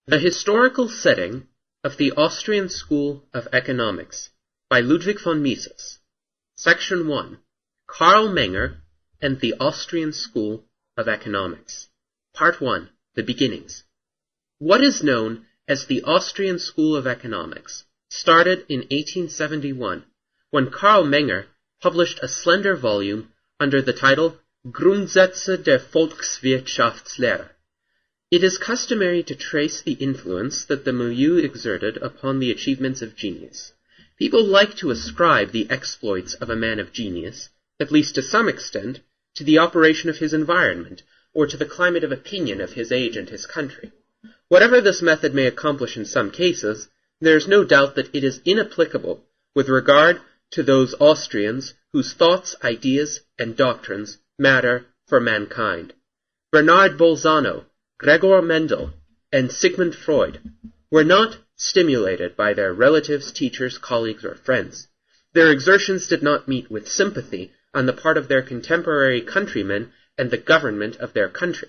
The Historical Setting of the Austrian School of Economics by Ludwig von Mises. Section 1. Karl Menger and the Austrian School of Economics. Part 1. The Beginnings. What is known as the Austrian School of Economics started in 1871 when Karl Menger published a slender volume under the title Grundsätze der Volkswirtschaftslehre. It is customary to trace the influence that the milieu exerted upon the achievements of genius. People like to ascribe the exploits of a man of genius, at least to some extent, to the operation of his environment, or to the climate of opinion of his age and his country. Whatever this method may accomplish in some cases, there is no doubt that it is inapplicable with regard to those Austrians whose thoughts, ideas, and doctrines matter for mankind. Bernard Bolzano, Gregor Mendel, and Sigmund Freud were not stimulated by their relatives, teachers, colleagues, or friends. Their exertions did not meet with sympathy on the part of their contemporary countrymen and the government of their country.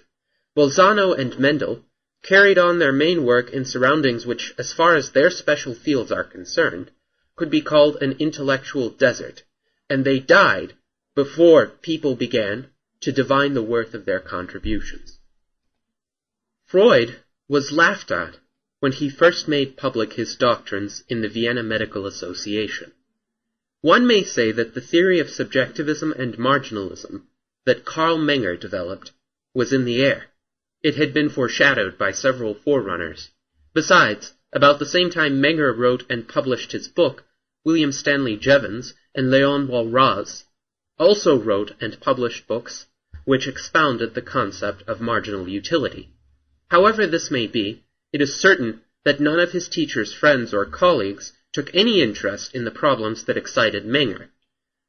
Bolzano and Mendel carried on their main work in surroundings which, as far as their special fields are concerned, could be called an intellectual desert, and they died before people began to divine the worth of their contributions. Freud was laughed at when he first made public his doctrines in the Vienna Medical Association. One may say that the theory of subjectivism and marginalism that Karl Menger developed was in the air. It had been foreshadowed by several forerunners. Besides, about the same time Menger wrote and published his book, William Stanley Jevons and Léon Walras also wrote and published books which expounded the concept of marginal utility. However this may be, it is certain that none of his teachers, friends, or colleagues took any interest in the problems that excited Menger.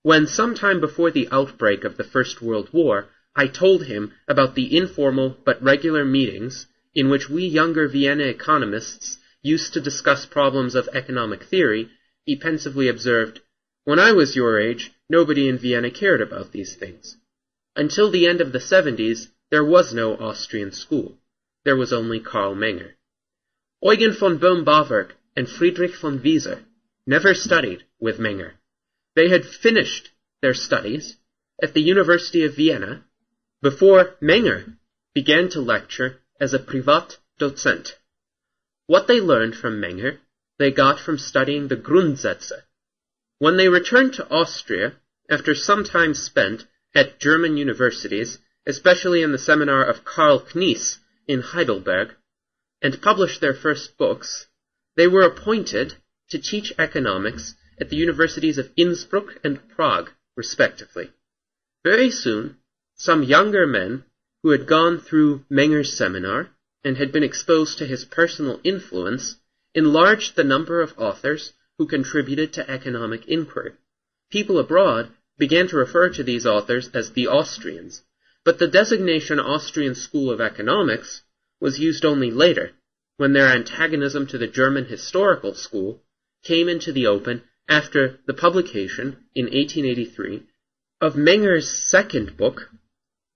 When, some time before the outbreak of the First World War, I told him about the informal but regular meetings in which we younger Vienna economists used to discuss problems of economic theory, he pensively observed, "When I was your age, nobody in Vienna cared about these things." Until the end of the 70s, there was no Austrian school. There was only Karl Menger. Eugen von Boehm-bawerk and Friedrich von Wieser never studied with Menger. They had finished their studies at the University of Vienna before Menger began to lecture as a Privatdozent. What they learned from Menger, they got from studying the Grundsätze. When they returned to Austria, after some time spent at German universities, especially in the seminar of Karl Knies in Heidelberg, and published their first books, they were appointed to teach economics at the universities of Innsbruck and Prague, respectively. Very soon, some younger men who had gone through Menger's seminar and had been exposed to his personal influence enlarged the number of authors who contributed to economic inquiry. People abroad began to refer to these authors as the Austrians, but the designation Austrian School of Economics was used only later, when their antagonism to the German historical school came into the open after the publication, in 1883, of Menger's second book,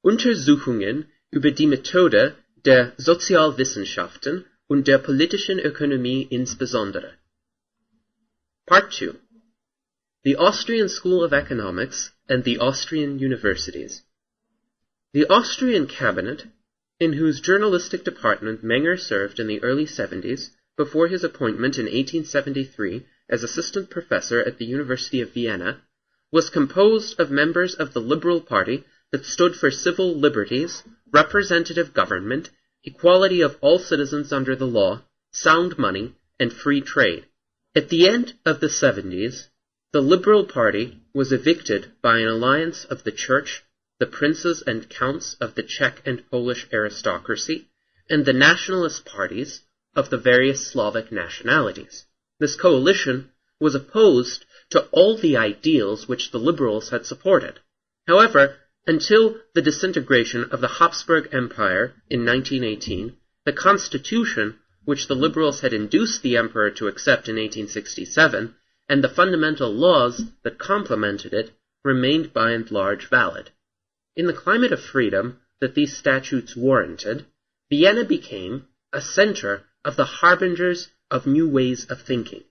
Untersuchungen über die Methode der Sozialwissenschaften und der politischen Ökonomie insbesondere. Part 2. The Austrian School of Economics and the Austrian Universities. The Austrian cabinet, in whose journalistic department Menger served in the early 70s, before his appointment in 1873 as assistant professor at the University of Vienna, was composed of members of the Liberal Party that stood for civil liberties, representative government, equality of all citizens under the law, sound money, and free trade. At the end of the 70s, the Liberal Party was evicted by an alliance of the Church, the princes and counts of the Czech and Polish aristocracy, and the nationalist parties of the various Slavic nationalities. This coalition was opposed to all the ideals which the liberals had supported. However, until the disintegration of the Habsburg Empire in 1918, the constitution which the liberals had induced the emperor to accept in 1867, and the fundamental laws that complemented it, remained by and large valid. In the climate of freedom that these statutes warranted, Vienna became a center of the harbingers of new ways of thinking.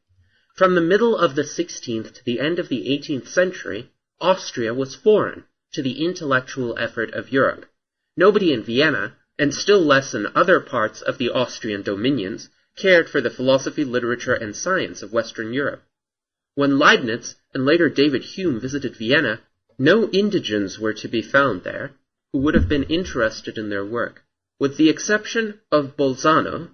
From the middle of the 16th to the end of the 18th century, Austria was foreign to the intellectual effort of Europe. Nobody in Vienna, and still less in other parts of the Austrian dominions, cared for the philosophy, literature, and science of Western Europe. When Leibniz and later David Hume visited Vienna, no indigents were to be found there who would have been interested in their work. With the exception of Bolzano,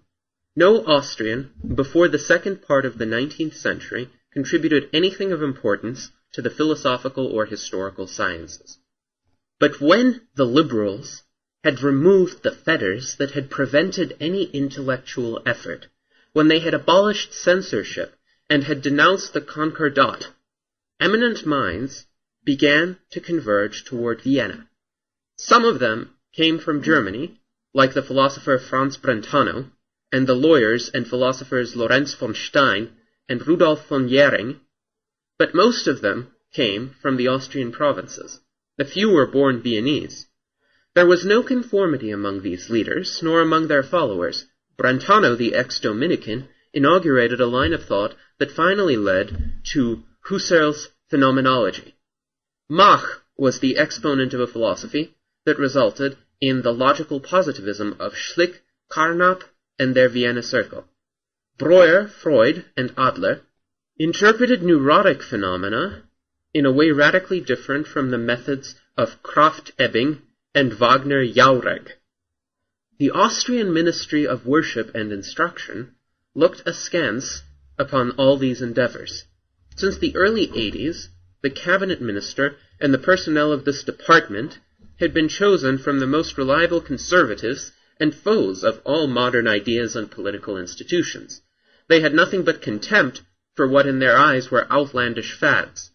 no Austrian before the second part of the 19th century contributed anything of importance to the philosophical or historical sciences. But when the liberals had removed the fetters that had prevented any intellectual effort, when they had abolished censorship and had denounced the Concordat, eminent minds began to converge toward Vienna. Some of them came from Germany, like the philosopher Franz Brentano, and the lawyers and philosophers Lorenz von Stein and Rudolf von Jhering, but most of them came from the Austrian provinces. The few were born Viennese. There was no conformity among these leaders, nor among their followers. Brentano, the ex-Dominican, inaugurated a line of thought that finally led to Husserl's phenomenology. Mach was the exponent of a philosophy that resulted in the logical positivism of Schlick, Carnap, and their Vienna Circle. Breuer, Freud, and Adler interpreted neurotic phenomena in a way radically different from the methods of Krafft-Ebing and Wagner-Jauregg. The Austrian Ministry of Worship and Instruction looked askance upon all these endeavors. Since the early 80s, the cabinet minister and the personnel of this department had been chosen from the most reliable conservatives and foes of all modern ideas and political institutions. They had nothing but contempt for what in their eyes were outlandish fads.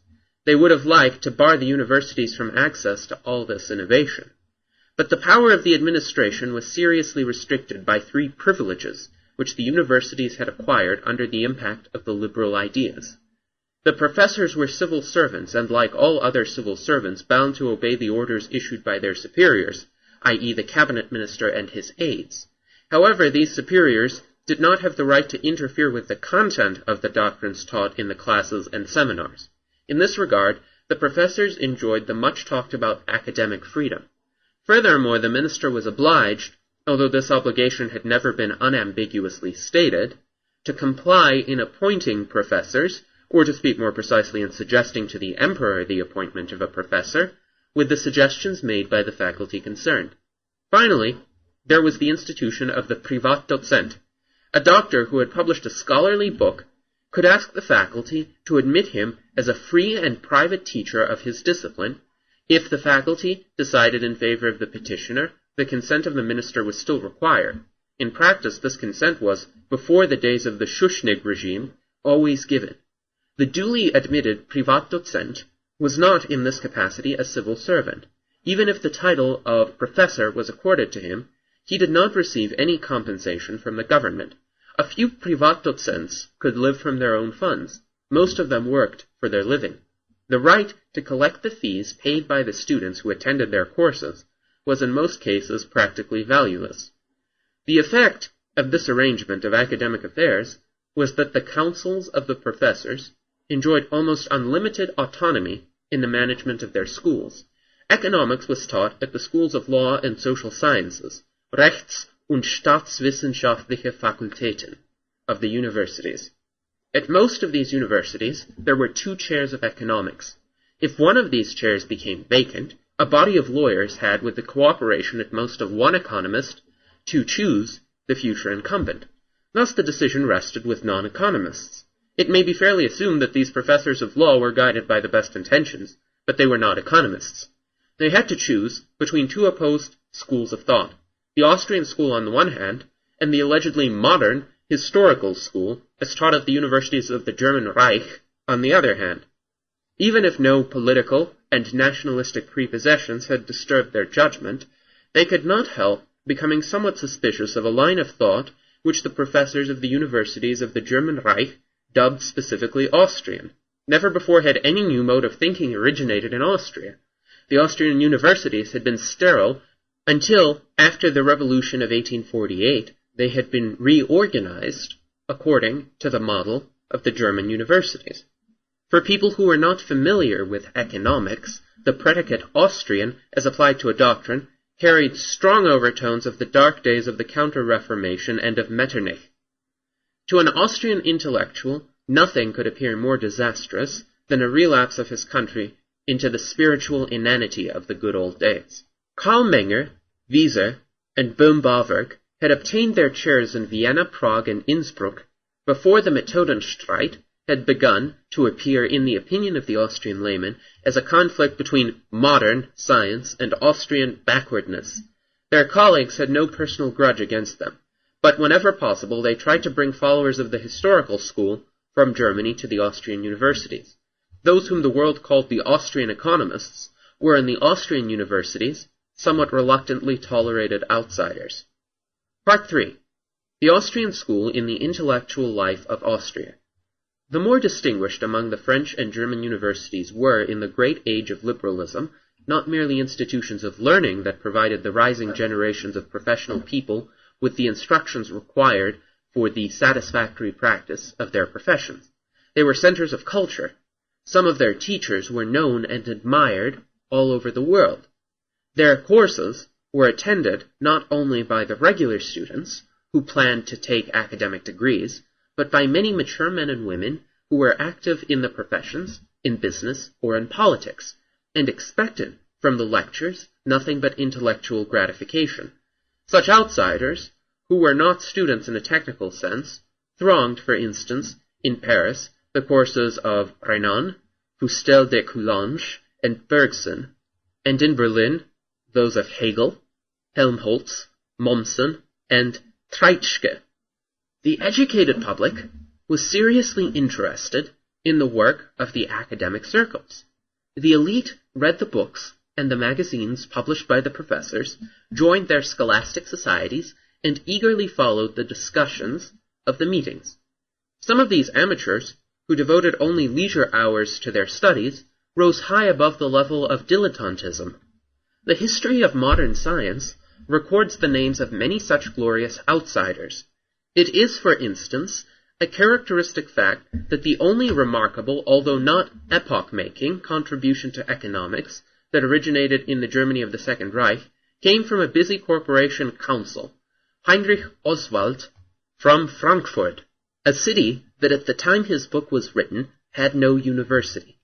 They would have liked to bar the universities from access to all this innovation. But the power of the administration was seriously restricted by three privileges which the universities had acquired under the impact of the liberal ideas. The professors were civil servants and, like all other civil servants, bound to obey the orders issued by their superiors, i.e. the cabinet minister and his aides. However, these superiors did not have the right to interfere with the content of the doctrines taught in the classes and seminars. In this regard, the professors enjoyed the much-talked-about academic freedom. Furthermore, the minister was obliged, although this obligation had never been unambiguously stated, to comply in appointing professors, or to speak more precisely in suggesting to the emperor the appointment of a professor, with the suggestions made by the faculty concerned. Finally, there was the institution of the Privatdozent. A doctor who had published a scholarly book could ask the faculty to admit him as a free and private teacher of his discipline. If the faculty decided in favor of the petitioner, the consent of the minister was still required. In practice, this consent was, before the days of the Schuschnigg regime, always given. The duly admitted Privatdozent was not in this capacity a civil servant. Even if the title of professor was accorded to him, he did not receive any compensation from the government. A few Privatdozents could live from their own funds. Most of them worked for their living. The right to collect the fees paid by the students who attended their courses was in most cases practically valueless. The effect of this arrangement of academic affairs was that the councils of the professors enjoyed almost unlimited autonomy in the management of their schools. Economics was taught at the schools of law and social sciences, Rechts- und Staatswissenschaftliche Fakultäten, of the universities. At most of these universities, there were 2 chairs of economics. If one of these chairs became vacant, a body of lawyers had, with the cooperation at most of one economist, to choose the future incumbent. Thus the decision rested with non-economists. It may be fairly assumed that these professors of law were guided by the best intentions, but they were not economists. They had to choose between 2 opposed schools of thought, the Austrian school on the one hand, and the allegedly modern historical school, as taught at the universities of the German Reich, on the other hand. Even if no political and nationalistic prepossessions had disturbed their judgment, they could not help becoming somewhat suspicious of a line of thought which the professors of the universities of the German Reich dubbed specifically Austrian. Never before had any new mode of thinking originated in Austria. The Austrian universities had been sterile until, after the Revolution of 1848, they had been reorganized according to the model of the German universities. For people who were not familiar with economics, the predicate Austrian, as applied to a doctrine, carried strong overtones of the dark days of the Counter-Reformation and of Metternich. To an Austrian intellectual, nothing could appear more disastrous than a relapse of his country into the spiritual inanity of the good old days. Karl Menger, Wieser, and boehm-bawerk had obtained their chairs in Vienna, Prague, and Innsbruck before the Methodenstreit had begun to appear in the opinion of the Austrian layman as a conflict between modern science and Austrian backwardness. Their colleagues had no personal grudge against them, but whenever possible they tried to bring followers of the historical school from Germany to the Austrian universities. Those whom the world called the Austrian economists were in the Austrian universities somewhat reluctantly tolerated outsiders. Part 3. The Austrian School in the Intellectual Life of Austria. The more distinguished among the French and German universities were, in the great age of liberalism, not merely institutions of learning that provided the rising generations of professional people with the instructions required for the satisfactory practice of their professions. They were centers of culture. Some of their teachers were known and admired all over the world. Their courses were attended not only by the regular students, who planned to take academic degrees, but by many mature men and women who were active in the professions, in business, or in politics, and expected from the lectures nothing but intellectual gratification. Such outsiders, who were not students in a technical sense, thronged, for instance, in Paris, the courses of Renan, Fustel de Coulanges, and Bergson, and in Berlin, those of Hegel, Helmholtz, Mommsen, and Treitschke. The educated public was seriously interested in the work of the academic circles. The elite read the books and the magazines published by the professors, joined their scholastic societies, and eagerly followed the discussions of the meetings. Some of these amateurs, who devoted only leisure hours to their studies, rose high above the level of dilettantism. The history of modern science records the names of many such glorious outsiders. It is, for instance, a characteristic fact that the only remarkable, although not epoch-making, contribution to economics that originated in the Germany of the Second Reich came from a busy corporation council, Heinrich Oswald, from Frankfurt, a city that at the time his book was written had no university.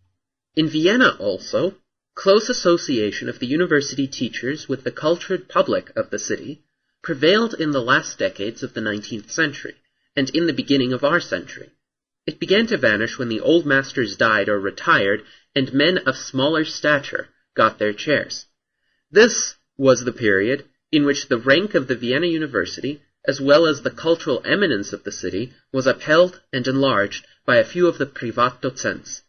In Vienna also, close association of the university teachers with the cultured public of the city prevailed in the last decades of the 19th century, and in the beginning of our century. It began to vanish when the old masters died or retired, and men of smaller stature got their chairs. This was the period in which the rank of the Vienna University, as well as the cultural eminence of the city, was upheld and enlarged by a few of the Privatdozents.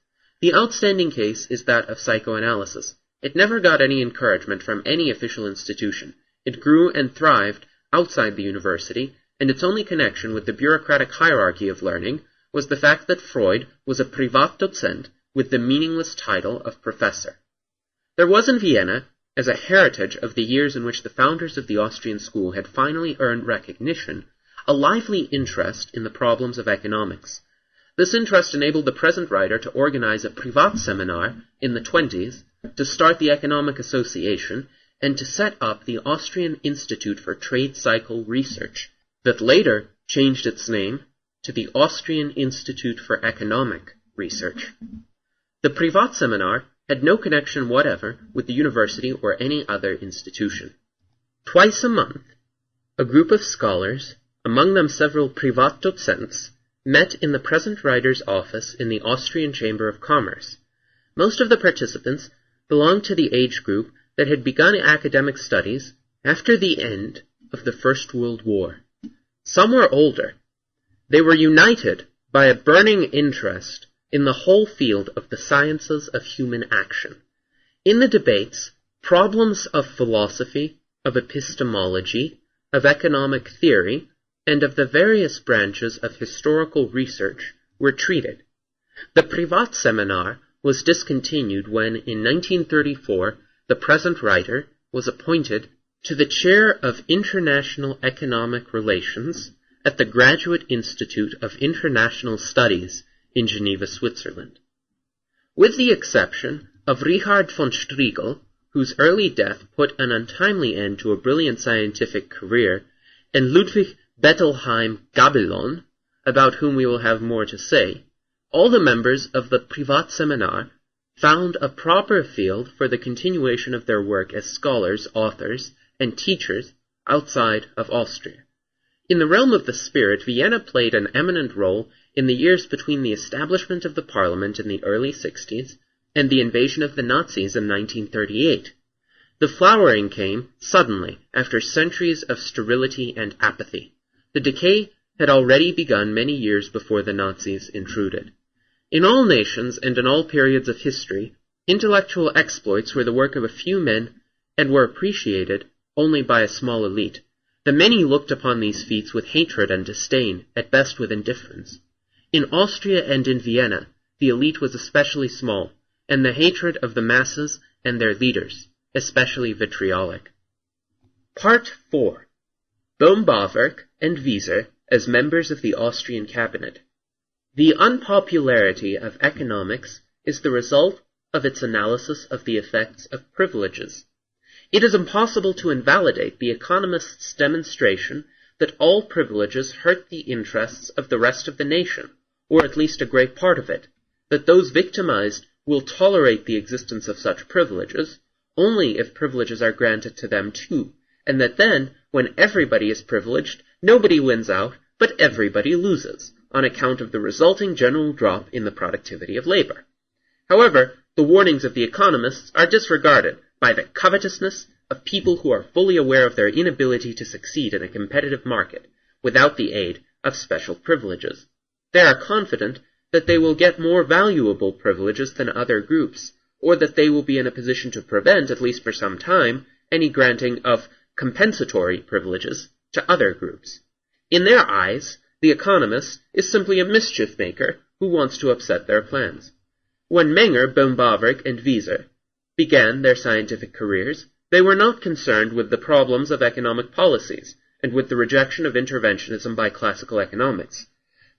The outstanding case is that of psychoanalysis. It never got any encouragement from any official institution. It grew and thrived outside the university, and its only connection with the bureaucratic hierarchy of learning was the fact that Freud was a Privatdozent with the meaningless title of professor. There was in Vienna, as a heritage of the years in which the founders of the Austrian school had finally earned recognition, a lively interest in the problems of economics. This interest enabled the present writer to organize a Privatseminar in the 1920s, to start the Economic Association, and to set up the Austrian Institute for Trade Cycle Research, that later changed its name to the Austrian Institute for Economic Research. The Privatseminar had no connection whatever with the university or any other institution. Twice a month, a group of scholars, among them several Privatdozents, met in the present writer's office in the Austrian Chamber of Commerce. Most of the participants belonged to the age group that had begun academic studies after the end of the First World War. Some were older. They were united by a burning interest in the whole field of the sciences of human action. In the debates, problems of philosophy, of epistemology, of economic theory, and of the various branches of historical research were treated. The Privatseminar was discontinued when, in 1934, the present writer was appointed to the chair of International Economic Relations at the Graduate Institute of International Studies in Geneva, Switzerland. With the exception of Richard von Striegel, whose early death put an untimely end to a brilliant scientific career, and Ludwig Bettelheim Gabelon, about whom we will have more to say, all the members of the Privatseminar found a proper field for the continuation of their work as scholars, authors, and teachers outside of Austria. In the realm of the spirit, Vienna played an eminent role in the years between the establishment of the Parliament in the early 60s and the invasion of the Nazis in 1938. The flowering came suddenly after centuries of sterility and apathy. The decay had already begun many years before the Nazis intruded. In all nations and in all periods of history, intellectual exploits were the work of a few men and were appreciated only by a small elite. The many looked upon these feats with hatred and disdain, at best with indifference. In Austria and in Vienna, the elite was especially small, and the hatred of the masses and their leaders, especially vitriolic. Part 4. Boehm-bawerk and Wieser as members of the Austrian cabinet. The unpopularity of economics is the result of its analysis of the effects of privileges. It is impossible to invalidate the economist's demonstration that all privileges hurt the interests of the rest of the nation, or at least a great part of it, that those victimized will tolerate the existence of such privileges only if privileges are granted to them too, and that then, when everybody is privileged, nobody wins out, but everybody loses, on account of the resulting general drop in the productivity of labor. However, the warnings of the economists are disregarded by the covetousness of people who are fully aware of their inability to succeed in a competitive market without the aid of special privileges. They are confident that they will get more valuable privileges than other groups, or that they will be in a position to prevent, at least for some time, any granting of compensatory privileges to other groups. In their eyes, the economist is simply a mischief maker who wants to upset their plans. When Menger, Boehm-bawerk, and Wieser began their scientific careers, they were not concerned with the problems of economic policies and with the rejection of interventionism by classical economics.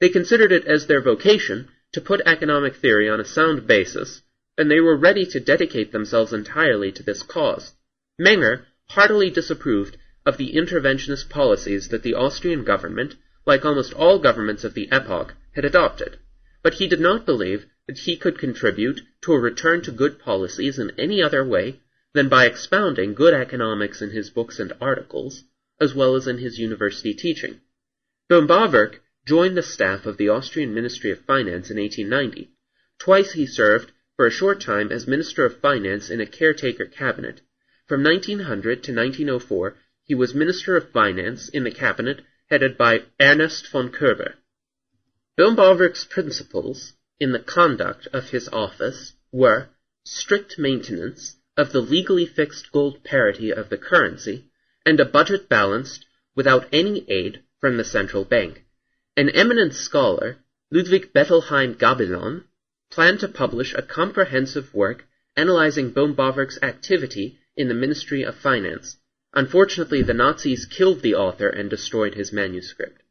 They considered it as their vocation to put economic theory on a sound basis, and they were ready to dedicate themselves entirely to this cause. Menger heartily disapproved of the interventionist policies that the Austrian government, like almost all governments of the epoch, had adopted, but he did not believe that he could contribute to a return to good policies in any other way than by expounding good economics in his books and articles, as well as in his university teaching. Boehm-bawerk joined the staff of the Austrian Ministry of Finance in 1890. Twice he served for a short time as Minister of Finance in a caretaker cabinet. From 1900 to 1904, he was Minister of Finance in the cabinet headed by Ernest von Körber. Boehm-bawerk's principles in the conduct of his office were strict maintenance of the legally fixed gold parity of the currency and a budget balanced without any aid from the central bank. An eminent scholar, Ludwig Bettelheim Gabelon, planned to publish a comprehensive work analyzing Boehm-bawerk's activity in the Ministry of Finance. Unfortunately, the Nazis killed the author and destroyed his manuscript.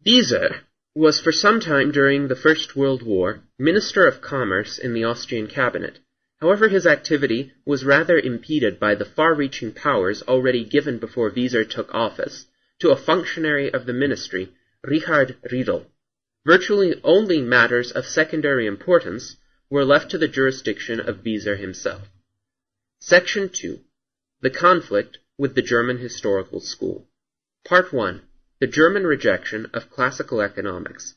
Wieser was for some time during the First World War Minister of Commerce in the Austrian cabinet. However, his activity was rather impeded by the far-reaching powers already given before Wieser took office to a functionary of the ministry, Richard Riedel. Virtually only matters of secondary importance were left to the jurisdiction of Wieser himself. Section 2. The conflict with the German historical school. Part 1. The German rejection of classical economics.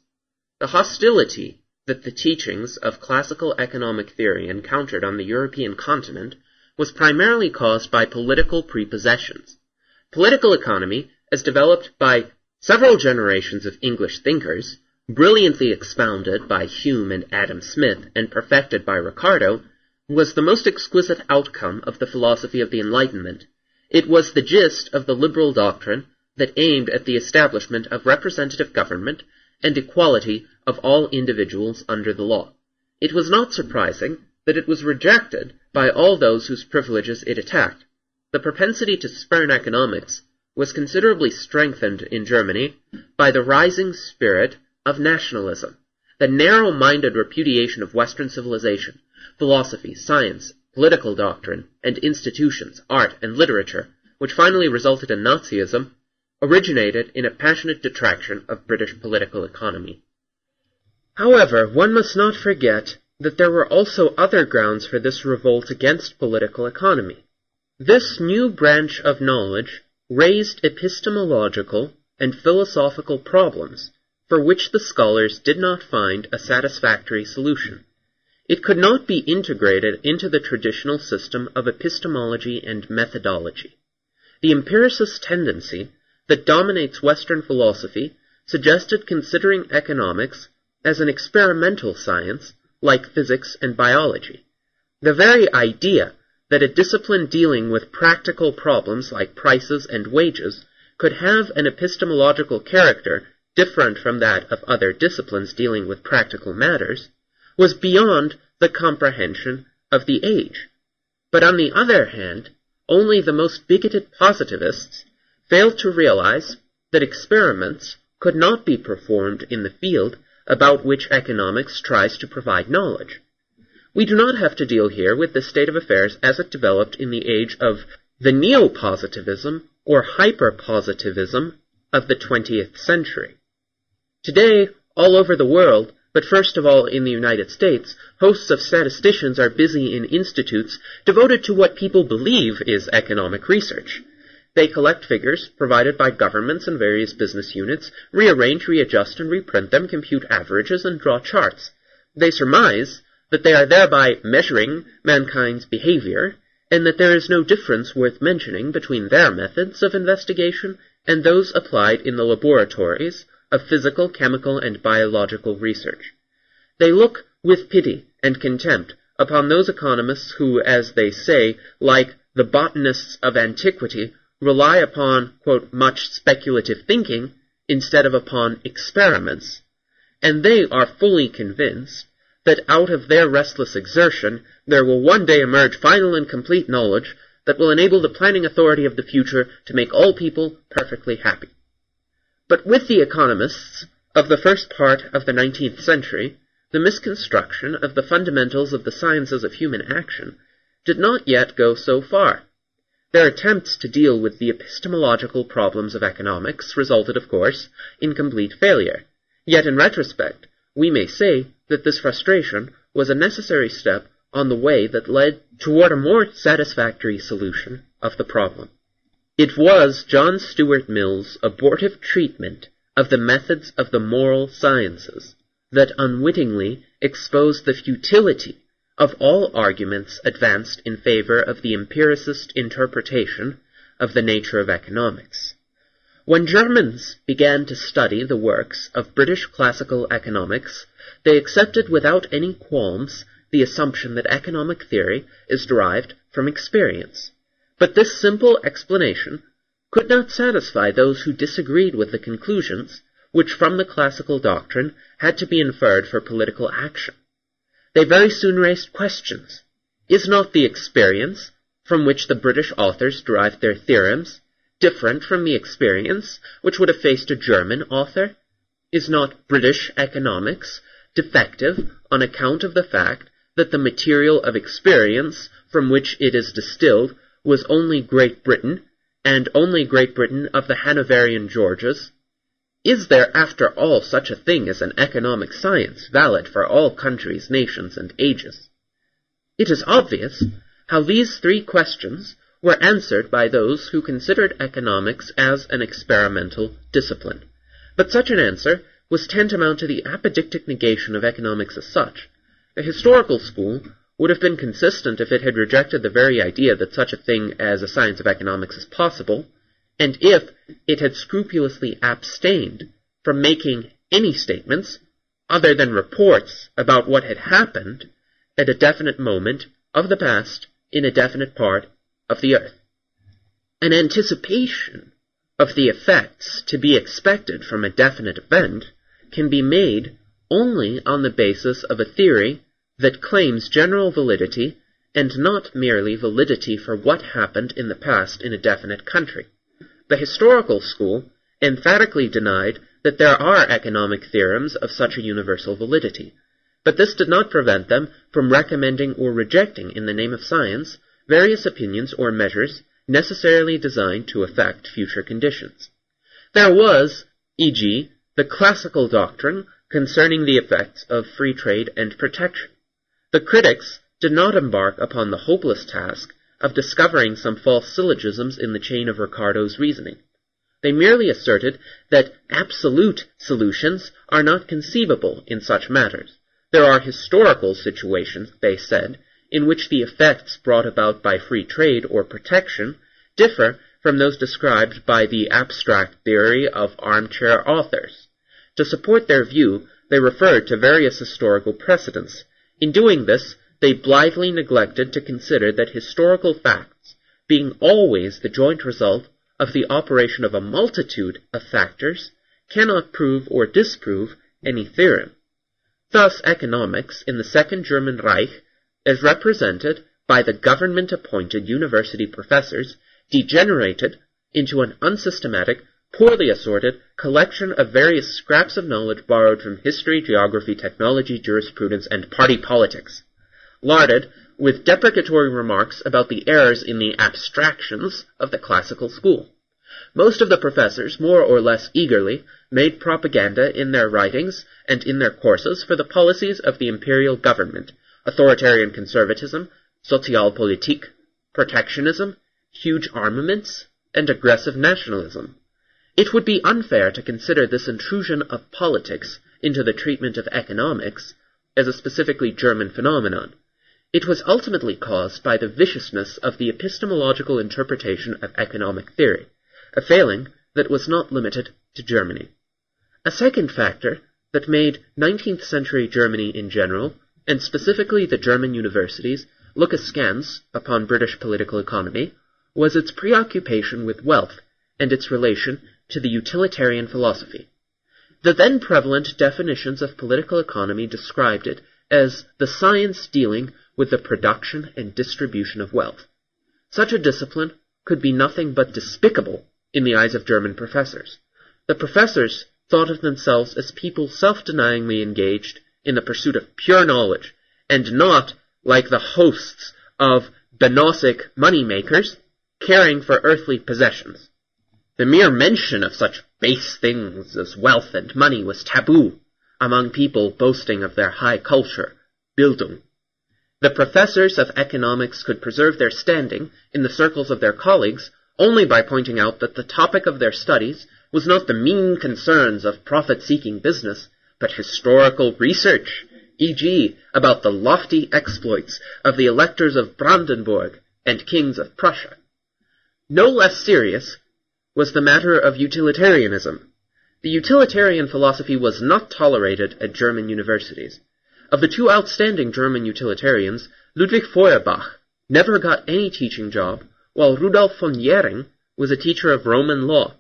The hostility that the teachings of classical economic theory encountered on the European continent was primarily caused by political prepossessions. Political economy, as developed by several generations of English thinkers, brilliantly expounded by Hume and Adam Smith and perfected by Ricardo, was the most exquisite outcome of the philosophy of the Enlightenment. It was the gist of the liberal doctrine that aimed at the establishment of representative government and equality of all individuals under the law. It was not surprising that it was rejected by all those whose privileges it attacked. the propensity to spurn economics was considerably strengthened in Germany by the rising spirit of nationalism, the narrow-minded repudiation of Western civilization, philosophy, science, political doctrine, and institutions, art, and literature, which finally resulted in Nazism, originated in a passionate detraction of British political economy. However, one must not forget that there were also other grounds for this revolt against political economy. This new branch of knowledge raised epistemological and philosophical problems for which the scholars did not find a satisfactory solution. It could not be integrated into the traditional system of epistemology and methodology. The empiricist tendency that dominates Western philosophy suggested considering economics as an experimental science like physics and biology. The very idea that a discipline dealing with practical problems like prices and wages could have an epistemological character different from that of other disciplines dealing with practical matters was beyond the comprehension of the age. But on the other hand, only the most bigoted positivists failed to realize that experiments could not be performed in the field about which economics tries to provide knowledge. We do not have to deal here with the state of affairs as it developed in the age of the neo-positivism or hyper-positivism of the 20th century. Today, all over the world, but first of all in the United States, hosts of statisticians are busy in institutes devoted to what people believe is economic research. They collect figures provided by governments and various business units, rearrange, readjust, and reprint them, compute averages, and draw charts. They surmise that they are thereby measuring mankind's behavior, and that there is no difference worth mentioning between their methods of investigation and those applied in the laboratories of physical, chemical, and biological research. They look with pity and contempt upon those economists who, as they say, like the botanists of antiquity, rely upon, quote, much speculative thinking instead of upon experiments, and they are fully convinced that out of their restless exertion there will one day emerge final and complete knowledge that will enable the planning authority of the future to make all people perfectly happy. But with the economists of the first part of the 19th century, the misconstruction of the fundamentals of the sciences of human action did not yet go so far. Their attempts to deal with the epistemological problems of economics resulted, of course, in complete failure. Yet in retrospect, we may say that this frustration was a necessary step on the way that led toward a more satisfactory solution of the problem. It was John Stuart Mill's abortive treatment of the methods of the moral sciences that unwittingly exposed the futility of all arguments advanced in favor of the empiricist interpretation of the nature of economics. When Germans began to study the works of British classical economics, they accepted without any qualms the assumption that economic theory is derived from experience. But this simple explanation could not satisfy those who disagreed with the conclusions which from the classical doctrine had to be inferred for political action. They very soon raised questions. Is not the experience from which the British authors derived their theorems different from the experience which would have faced a German author? Is not British economics defective on account of the fact that the material of experience from which it is distilled was only Great Britain, and only Great Britain of the Hanoverian Georges? Is there, after all, such a thing as an economic science valid for all countries, nations, and ages? It is obvious how these three questions were answered by those who considered economics as an experimental discipline. But such an answer was tantamount to the apodictic negation of economics as such. The historical school would have been consistent if it had rejected the very idea that such a thing as a science of economics is possible, and if it had scrupulously abstained from making any statements other than reports about what had happened at a definite moment of the past in a definite part of the earth. An anticipation of the effects to be expected from a definite event can be made only on the basis of a theory that claims general validity and not merely validity for what happened in the past in a definite country. The historical school emphatically denied that there are economic theorems of such a universal validity, but this did not prevent them from recommending or rejecting, in the name of science, various opinions or measures necessarily designed to affect future conditions. There was, e.g., the classical doctrine concerning the effects of free trade and protection. The critics did not embark upon the hopeless task of discovering some false syllogisms in the chain of Ricardo's reasoning. They merely asserted that absolute solutions are not conceivable in such matters. There are historical situations, they said, in which the effects brought about by free trade or protection differ from those described by the abstract theory of armchair authors. To support their view, they referred to various historical precedents. In doing this, they blithely neglected to consider that historical facts, being always the joint result of the operation of a multitude of factors, cannot prove or disprove any theorem. Thus, economics in the Second German Reich, as represented by the government-appointed university professors, degenerated into an unsystematic, poorly assorted collection of various scraps of knowledge borrowed from history, geography, technology, jurisprudence, and party politics, larded with deprecatory remarks about the errors in the abstractions of the classical school. Most of the professors, more or less eagerly, made propaganda in their writings and in their courses for the policies of the imperial government, authoritarian conservatism, Sozialpolitik, protectionism, huge armaments, and aggressive nationalism. It would be unfair to consider this intrusion of politics into the treatment of economics as a specifically German phenomenon. It was ultimately caused by the viciousness of the epistemological interpretation of economic theory, a failing that was not limited to Germany. A second factor that made 19th century Germany in general, and specifically the German universities, look askance upon British political economy, was its preoccupation with wealth and its relation to the utilitarian philosophy. The then prevalent definitions of political economy described it as the science dealing with the production and distribution of wealth. Such a discipline could be nothing but despicable in the eyes of German professors. The professors thought of themselves as people self-denyingly engaged in the pursuit of pure knowledge, and not, like the hosts of Benosic money-makers, caring for earthly possessions. The mere mention of such base things as wealth and money was taboo among people boasting of their high culture, Bildung. The professors of economics could preserve their standing in the circles of their colleagues only by pointing out that the topic of their studies was not the mean concerns of profit-seeking business, but historical research, e.g., about the lofty exploits of the electors of Brandenburg and kings of Prussia. No less serious was the matter of utilitarianism. The utilitarian philosophy was not tolerated at German universities. Of the two outstanding German utilitarians, Ludwig Feuerbach never got any teaching job, while Rudolf von Jhering was a teacher of Roman law.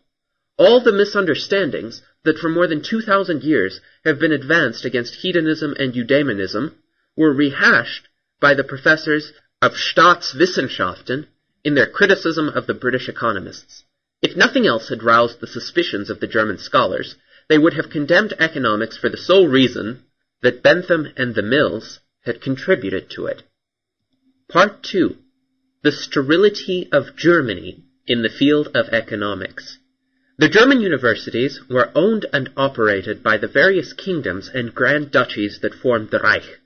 All the misunderstandings that for more than 2,000 years have been advanced against hedonism and eudaimonism were rehashed by the professors of Staatswissenschaften in their criticism of the British economists. If nothing else had roused the suspicions of the German scholars, they would have condemned economics for the sole reason that Bentham and the Mills had contributed to it. Part 2. The Sterility of Germany in the Field of Economics. The German universities were owned and operated by the various kingdoms and grand duchies that formed the Reich.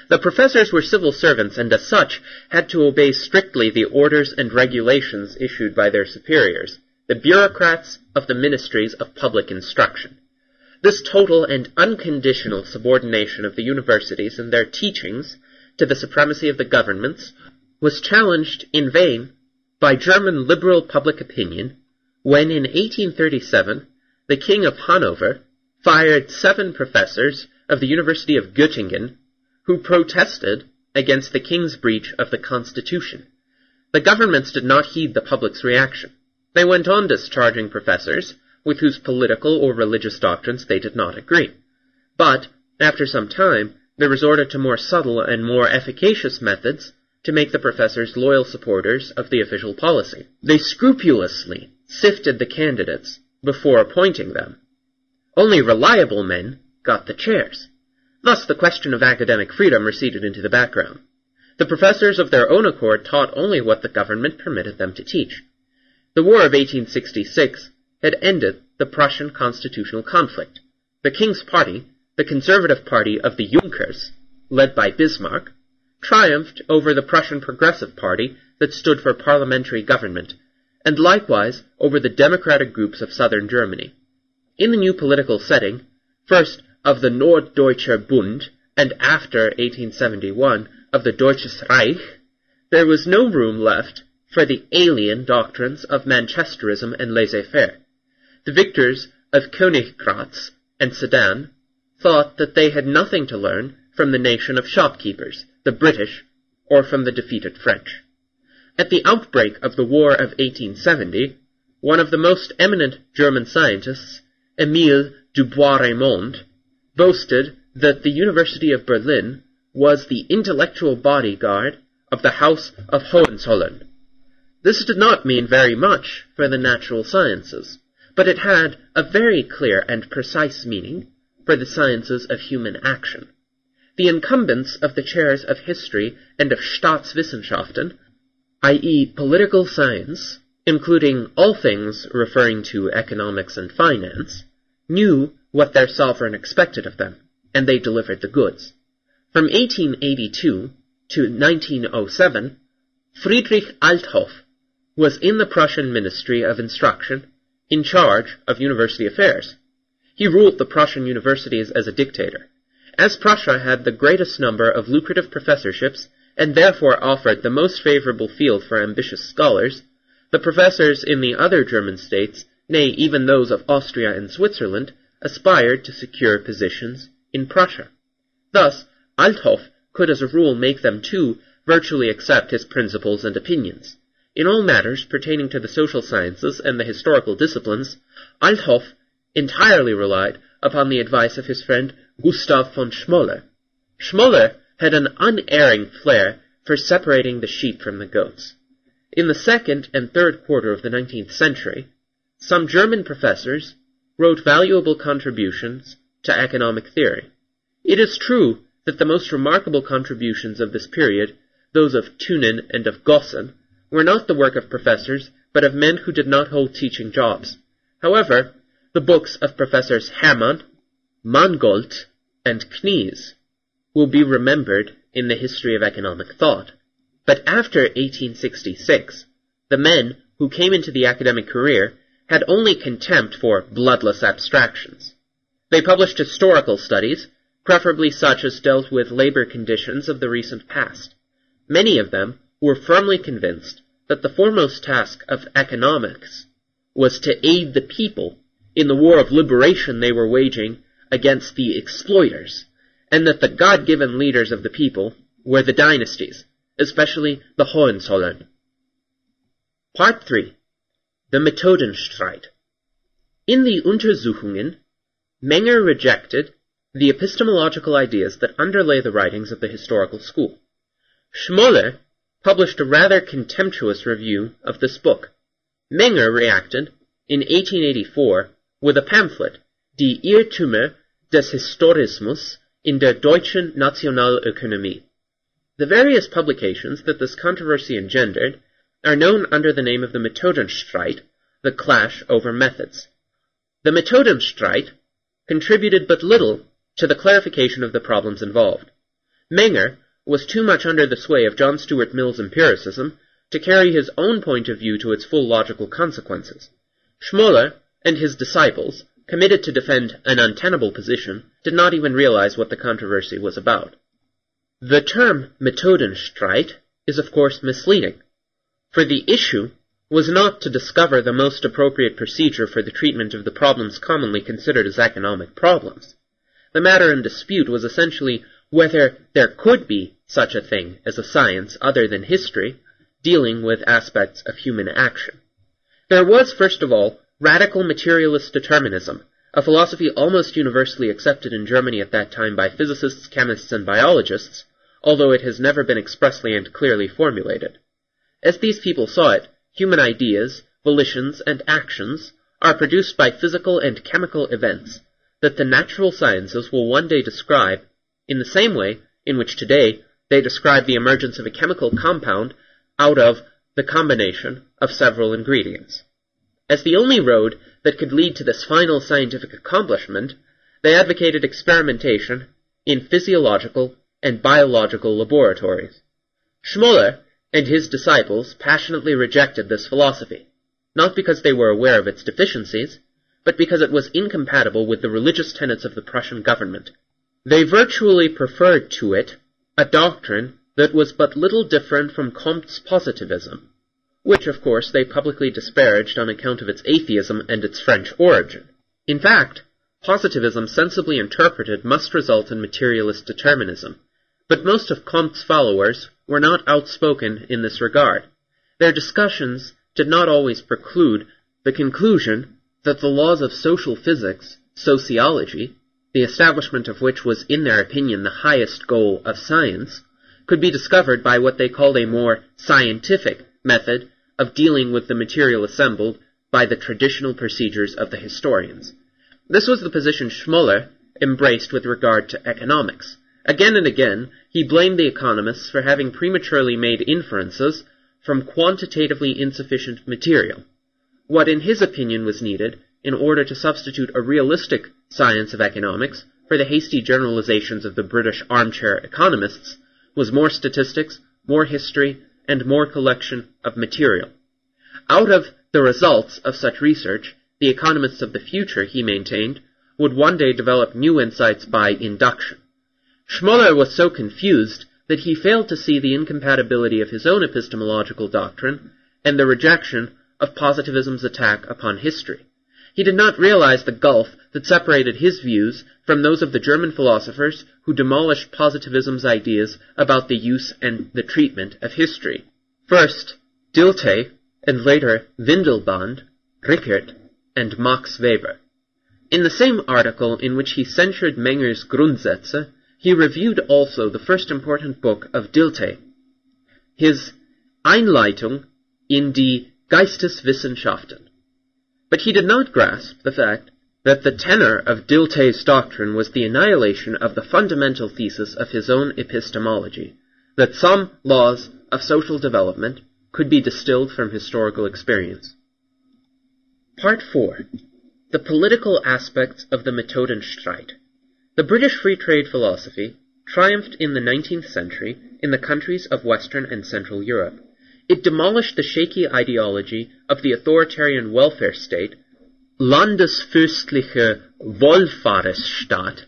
The professors were civil servants and as such had to obey strictly the orders and regulations issued by their superiors, the bureaucrats of the ministries of public instruction. This total and unconditional subordination of the universities and their teachings to the supremacy of the governments was challenged in vain by German liberal public opinion when in 1837 the King of Hanover fired 7 professors of the University of Göttingen who protested against the king's breach of the Constitution. The governments did not heed the public's reaction. They went on discharging professors with whose political or religious doctrines they did not agree. But, after some time, they resorted to more subtle and more efficacious methods to make the professors loyal supporters of the official policy. They scrupulously sifted the candidates before appointing them. Only reliable men got the chairs. Thus the question of academic freedom receded into the background. The professors of their own accord taught only what the government permitted them to teach. The War of 1866 had ended the Prussian constitutional conflict. The King's Party, the conservative party of the Junkers, led by Bismarck, triumphed over the Prussian Progressive Party that stood for parliamentary government, and likewise over the democratic groups of southern Germany. In the new political setting, first of the Norddeutscher Bund, and after 1871 of the Deutsches Reich, there was no room left for the alien doctrines of Manchesterism and laissez-faire. The victors of Königgrätz and Sedan thought that they had nothing to learn from the nation of shopkeepers, the British, or from the defeated French. At the outbreak of the War of 1870, one of the most eminent German scientists, Émile Dubois-Reymond, boasted that the University of Berlin was the intellectual bodyguard of the House of Hohenzollern. This did not mean very much for the natural sciences, but it had a very clear and precise meaning for the sciences of human action. The incumbents of the chairs of history and of Staatswissenschaften, i.e. political science, including all things referring to economics and finance, knew what their sovereign expected of them, and they delivered the goods. From 1882 to 1907, Friedrich Althoff was in the Prussian Ministry of Instruction in charge of university affairs. He ruled the Prussian universities as a dictator. As Prussia had the greatest number of lucrative professorships and therefore offered the most favorable field for ambitious scholars, the professors in the other German states, nay, even those of Austria and Switzerland, aspired to secure positions in Prussia. Thus, Althoff could as a rule make them too virtually accept his principles and opinions. In all matters pertaining to the social sciences and the historical disciplines, Althoff entirely relied upon the advice of his friend Gustav von Schmoller. Schmoller had an unerring flair for separating the sheep from the goats. In the second and third quarter of the 19th century, some German professors wrote valuable contributions to economic theory. It is true that the most remarkable contributions of this period, those of Thünen and of Gossen, were not the work of professors, but of men who did not hold teaching jobs. However, the books of Professors Hermann, Mangold, and Knies will be remembered in the history of economic thought. But after 1866, the men who came into the academic career had only contempt for bloodless abstractions. They published historical studies, preferably such as dealt with labor conditions of the recent past. Many of them were firmly convinced that the foremost task of economics was to aid the people in the war of liberation they were waging against the exploiters, and that the God-given leaders of the people were the dynasties, especially the Hohenzollern. Part 3. The Methodenstreit. In the Untersuchungen, Menger rejected the epistemological ideas that underlay the writings of the historical school. Schmoller published a rather contemptuous review of this book. Menger reacted in 1884 with a pamphlet, Die Irrtümer des Historismus in der deutschen Nationalökonomie. The various publications that this controversy engendered are known under the name of the Methodenstreit, the clash over methods. The Methodenstreit contributed but little to the clarification of the problems involved. Menger was too much under the sway of John Stuart Mill's empiricism to carry his own point of view to its full logical consequences. Schmoller and his disciples, committed to defend an untenable position, did not even realize what the controversy was about. The term Methodenstreit is of course misleading, for the issue was not to discover the most appropriate procedure for the treatment of the problems commonly considered as economic problems. The matter in dispute was essentially whether there could be such a thing as a science other than history dealing with aspects of human action. There was, first of all, radical materialist determinism, a philosophy almost universally accepted in Germany at that time by physicists, chemists, and biologists, although it has never been expressly and clearly formulated. As these people saw it, human ideas, volitions, and actions are produced by physical and chemical events that the natural sciences will one day describe in the same way in which today they describe the emergence of a chemical compound out of the combination of several ingredients. As the only road that could lead to this final scientific accomplishment, they advocated experimentation in physiological and biological laboratories. Schmoller and his disciples passionately rejected this philosophy, not because they were aware of its deficiencies, but because it was incompatible with the religious tenets of the Prussian government. They virtually preferred to it a doctrine that was but little different from Comte's positivism, which, of course, they publicly disparaged on account of its atheism and its French origin. In fact, positivism sensibly interpreted must result in materialist determinism, but most of Comte's followers were not outspoken in this regard. Their discussions did not always preclude the conclusion that the laws of social physics, sociology, the establishment of which was in their opinion the highest goal of science, could be discovered by what they called a more scientific method of dealing with the material assembled by the traditional procedures of the historians. This was the position Schmoller embraced with regard to economics. Again and again, he blamed the economists for having prematurely made inferences from quantitatively insufficient material. What in his opinion was needed in order to substitute a realistic science of economics for the hasty generalizations of the British armchair economists was more statistics, more history, and more collection of material. Out of the results of such research, the economists of the future, he maintained, would one day develop new insights by induction. Schmoller was so confused that he failed to see the incompatibility of his own epistemological doctrine and the rejection of positivism's attack upon history. He did not realize the gulf that separated his views from those of the German philosophers who demolished positivism's ideas about the use and the treatment of history. First, Dilthey, and later Windelband, Rickert, and Max Weber. In the same article in which he censured Menger's Grundsätze, he reviewed also the first important book of Dilthey, his Einleitung in die Geisteswissenschaften. But he did not grasp the fact that the tenor of Dilthey's doctrine was the annihilation of the fundamental thesis of his own epistemology, that some laws of social development could be distilled from historical experience. Part 4. The political aspects of the Methodenstreit. The British free trade philosophy triumphed in the 19th century in the countries of Western and Central Europe. It demolished the shaky ideology of the authoritarian welfare state, Landesfürstliche Wohlfahrtsstaat,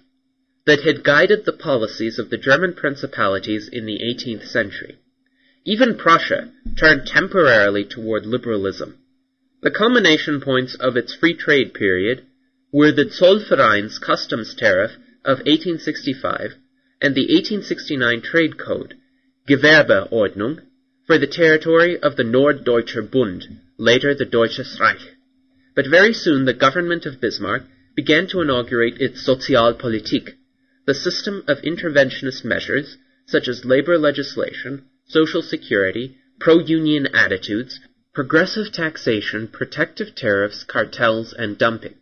that had guided the policies of the German principalities in the 18th century. Even Prussia turned temporarily toward liberalism. The culmination points of its free trade period were the Zollvereins customs tariff of 1865 and the 1869 trade code, Gewerbeordnung, for the territory of the Norddeutscher Bund, later the Deutsches Reich. But very soon the government of Bismarck began to inaugurate its Sozialpolitik, the system of interventionist measures such as labor legislation, social security, pro-union attitudes, progressive taxation, protective tariffs, cartels, and dumping.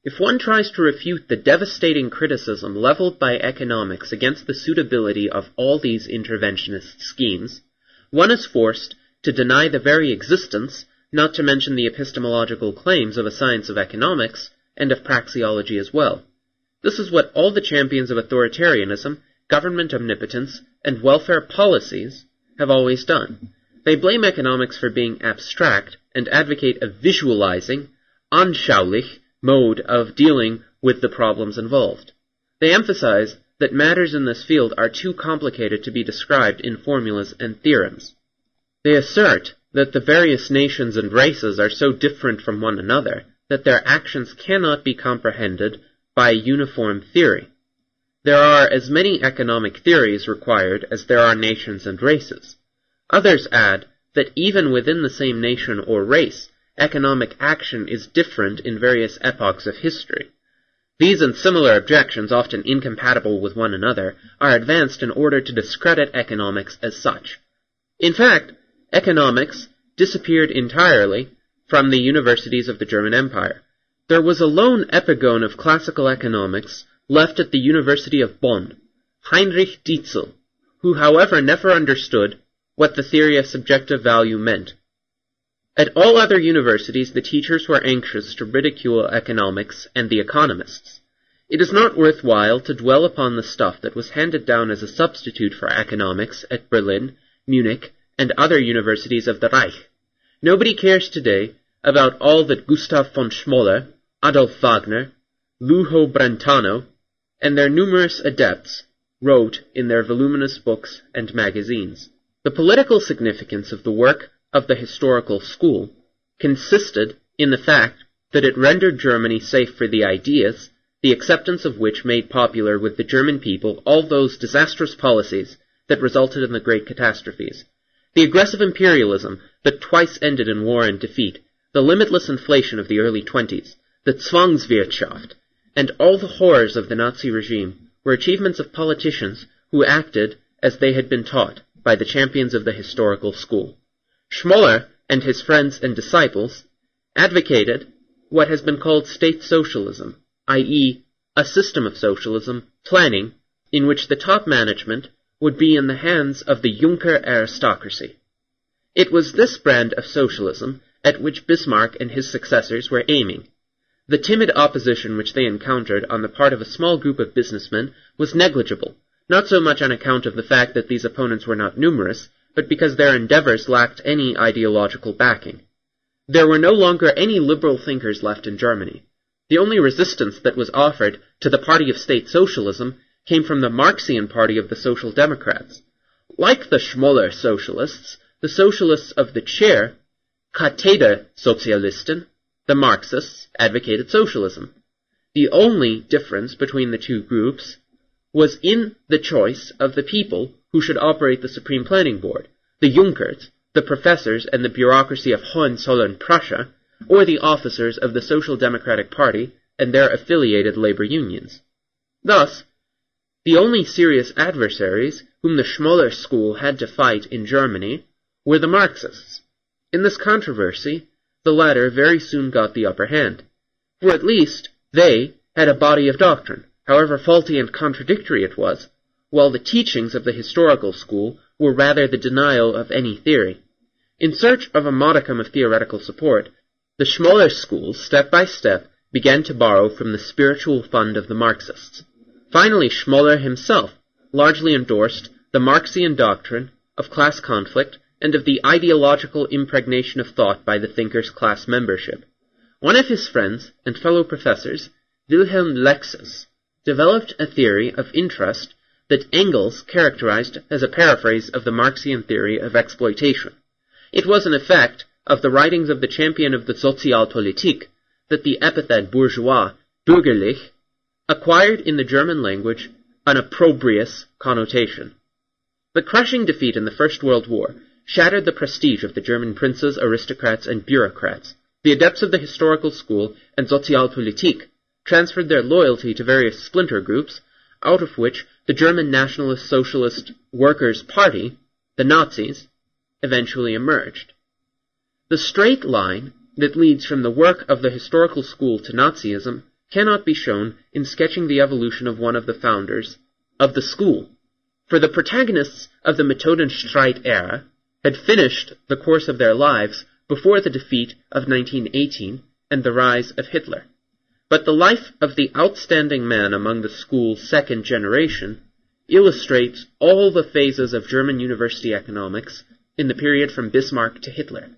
If one tries to refute the devastating criticism leveled by economics against the suitability of all these interventionist schemes, one is forced to deny the very existence, not to mention the epistemological claims of a science of economics and of praxeology as well. This is what all the champions of authoritarianism, government omnipotence, and welfare policies have always done. They blame economics for being abstract and advocate a visualizing, anschaulich mode of dealing with the problems involved. They emphasize that matters in this field are too complicated to be described in formulas and theorems. They assert that the various nations and races are so different from one another that their actions cannot be comprehended by a uniform theory. There are as many economic theories required as there are nations and races. Others add that even within the same nation or race, economic action is different in various epochs of history. These and similar objections, often incompatible with one another, are advanced in order to discredit economics as such. In fact, economics disappeared entirely from the universities of the German Empire. There was a lone epigone of classical economics left at the University of Bonn, Heinrich Dietzel, who, however, never understood what the theory of subjective value meant. At all other universities, the teachers were anxious to ridicule economics and the economists. It is not worthwhile to dwell upon the stuff that was handed down as a substitute for economics at Berlin, Munich, and other universities of the Reich. Nobody cares today about all that Gustav von Schmoller, Adolf Wagner, Lujo Brentano, and their numerous adepts wrote in their voluminous books and magazines. The political significance of the work of the historical school consisted in the fact that it rendered Germany safe for the ideas, the acceptance of which made popular with the German people all those disastrous policies that resulted in the great catastrophes. The aggressive imperialism that twice ended in war and defeat, the limitless inflation of the early 20s, the Zwangswirtschaft, and all the horrors of the Nazi regime were achievements of politicians who acted as they had been taught by the champions of the historical school. Schmoller and his friends and disciples advocated what has been called state socialism, i.e., a system of socialism planning in which the top management would be in the hands of the Junker aristocracy. It was this brand of socialism at which Bismarck and his successors were aiming. The timid opposition which they encountered on the part of a small group of businessmen was negligible, not so much on account of the fact that these opponents were not numerous, but because their endeavors lacked any ideological backing. There were no longer any liberal thinkers left in Germany. The only resistance that was offered to the party of state socialism came from the Marxian party of the Social Democrats. Like the Schmoller socialists, the socialists of the chair, Kathedersozialisten, the Marxists, advocated socialism. The only difference between the two groups was in the choice of the people who should operate the Supreme Planning Board, the Junkers, the professors and the bureaucracy of Hohenzollern-Prussia, or the officers of the Social Democratic Party and their affiliated labor unions. Thus, the only serious adversaries whom the Schmoller school had to fight in Germany were the Marxists. In this controversy, the latter very soon got the upper hand, for at least they had a body of doctrine, however faulty and contradictory it was, while the teachings of the historical school were rather the denial of any theory. In search of a modicum of theoretical support, the Schmoller school, step by step, began to borrow from the spiritual fund of the Marxists. Finally, Schmoller himself largely endorsed the Marxian doctrine of class conflict and of the ideological impregnation of thought by the thinker's class membership. One of his friends and fellow professors, Wilhelm Lexus, developed a theory of interest that Engels characterized as a paraphrase of the Marxian theory of exploitation. It was an effect of the writings of the champion of the Sozialpolitik that the epithet bourgeois, bürgerlich, acquired in the German language an opprobrious connotation. The crushing defeat in the First World War shattered the prestige of the German princes, aristocrats, and bureaucrats. The adepts of the historical school and Sozialpolitik transferred their loyalty to various splinter groups, out of which the German Nationalist Socialist Workers' Party, the Nazis, eventually emerged. The straight line that leads from the work of the historical school to Nazism cannot be shown in sketching the evolution of one of the founders of the school, for the protagonists of the Methodenstreit era had finished the course of their lives before the defeat of 1918 and the rise of Hitler. But the life of the outstanding man among the school's second generation illustrates all the phases of German university economics in the period from Bismarck to Hitler.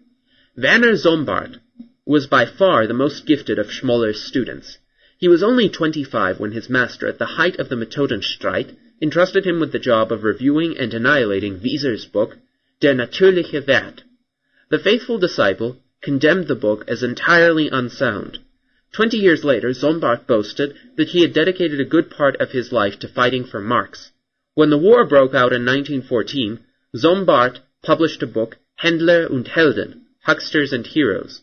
Werner Sombart was by far the most gifted of Schmoller's students. He was only 25 when his master, at the height of the Methodenstreit, entrusted him with the job of reviewing and annihilating Wieser's book, Der natürliche Wert. The faithful disciple condemned the book as entirely unsound. 20 years later, Sombart boasted that he had dedicated a good part of his life to fighting for Marx. When the war broke out in 1914, Sombart published a book, Händler und Helden, Hucksters and Heroes.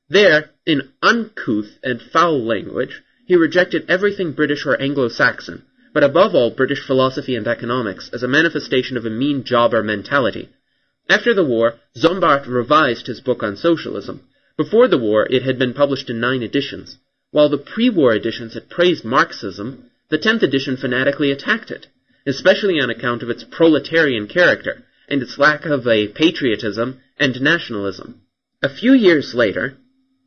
There, in uncouth and foul language, he rejected everything British or Anglo-Saxon, but above all British philosophy and economics, as a manifestation of a mean jobber mentality. After the war, Zombart revised his book on socialism. Before the war, it had been published in 9 editions. While the pre-war editions had praised Marxism, the 10th edition fanatically attacked it, especially on account of its proletarian character and its lack of a patriotism and nationalism. A few years later,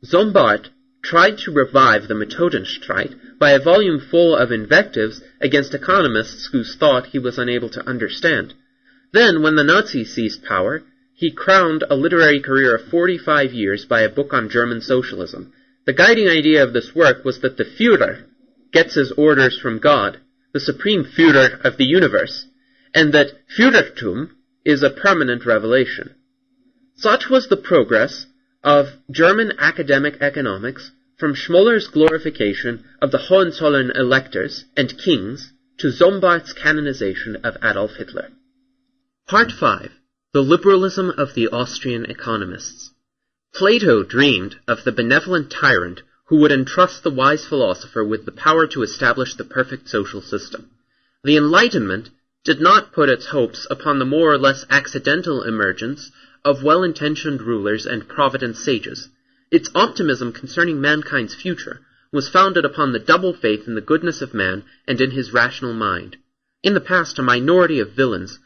Zombart tried to revive the Methodenstreit by a volume full of invectives against economists whose thought he was unable to understand. Then, when the Nazis seized power, he crowned a literary career of 45 years by a book on German socialism. The guiding idea of this work was that the Führer gets his orders from God, the supreme Führer of the universe, and that Führertum is a permanent revelation. Such was the progress of German academic economics from Schmoller's glorification of the Hohenzollern electors and kings to Zombart's canonization of Adolf Hitler. Part 5. The Liberalism of the Austrian Economists. Plato dreamed of the benevolent tyrant who would entrust the wise philosopher with the power to establish the perfect social system. The Enlightenment did not put its hopes upon the more or less accidental emergence of well-intentioned rulers and provident sages. Its optimism concerning mankind's future was founded upon the double faith in the goodness of man and in his rational mind. In the past, a minority of villains,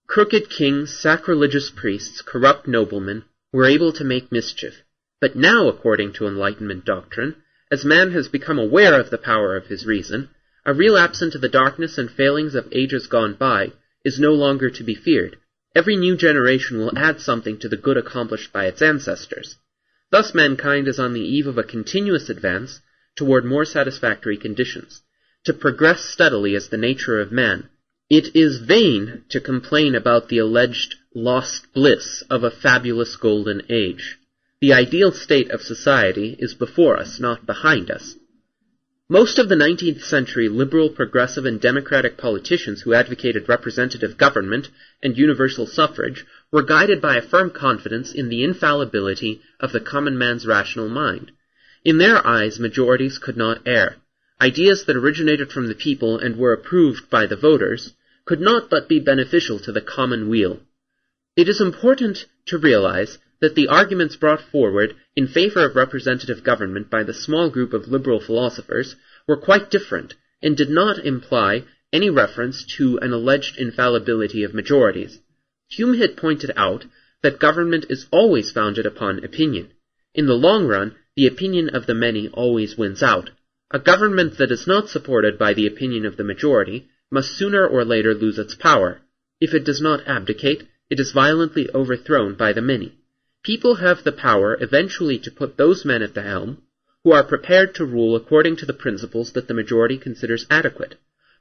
crooked kings, sacrilegious priests, corrupt noblemen, were able to make mischief. But now, according to Enlightenment doctrine, as man has become aware of the power of his reason, a relapse into the darkness and failings of ages gone by is no longer to be feared. Every new generation will add something to the good accomplished by its ancestors. Thus mankind is on the eve of a continuous advance toward more satisfactory conditions. To progress steadily is the nature of man. It is vain to complain about the alleged lost bliss of a fabulous golden age. The ideal state of society is before us, not behind us. Most of the 19th century liberal, progressive, and democratic politicians who advocated representative government and universal suffrage were guided by a firm confidence in the infallibility of the common man's rational mind. In their eyes, majorities could not err. Ideas that originated from the people and were approved by the voters could not but be beneficial to the common weal. It is important to realize that the arguments brought forward in favor of representative government by the small group of liberal philosophers were quite different and did not imply any reference to an alleged infallibility of majorities. Hume had pointed out that government is always founded upon opinion. In the long run, the opinion of the many always wins out. A government that is not supported by the opinion of the majority must sooner or later lose its power. If it does not abdicate, it is violently overthrown by the many. People have the power eventually to put those men at the helm who are prepared to rule according to the principles that the majority considers adequate.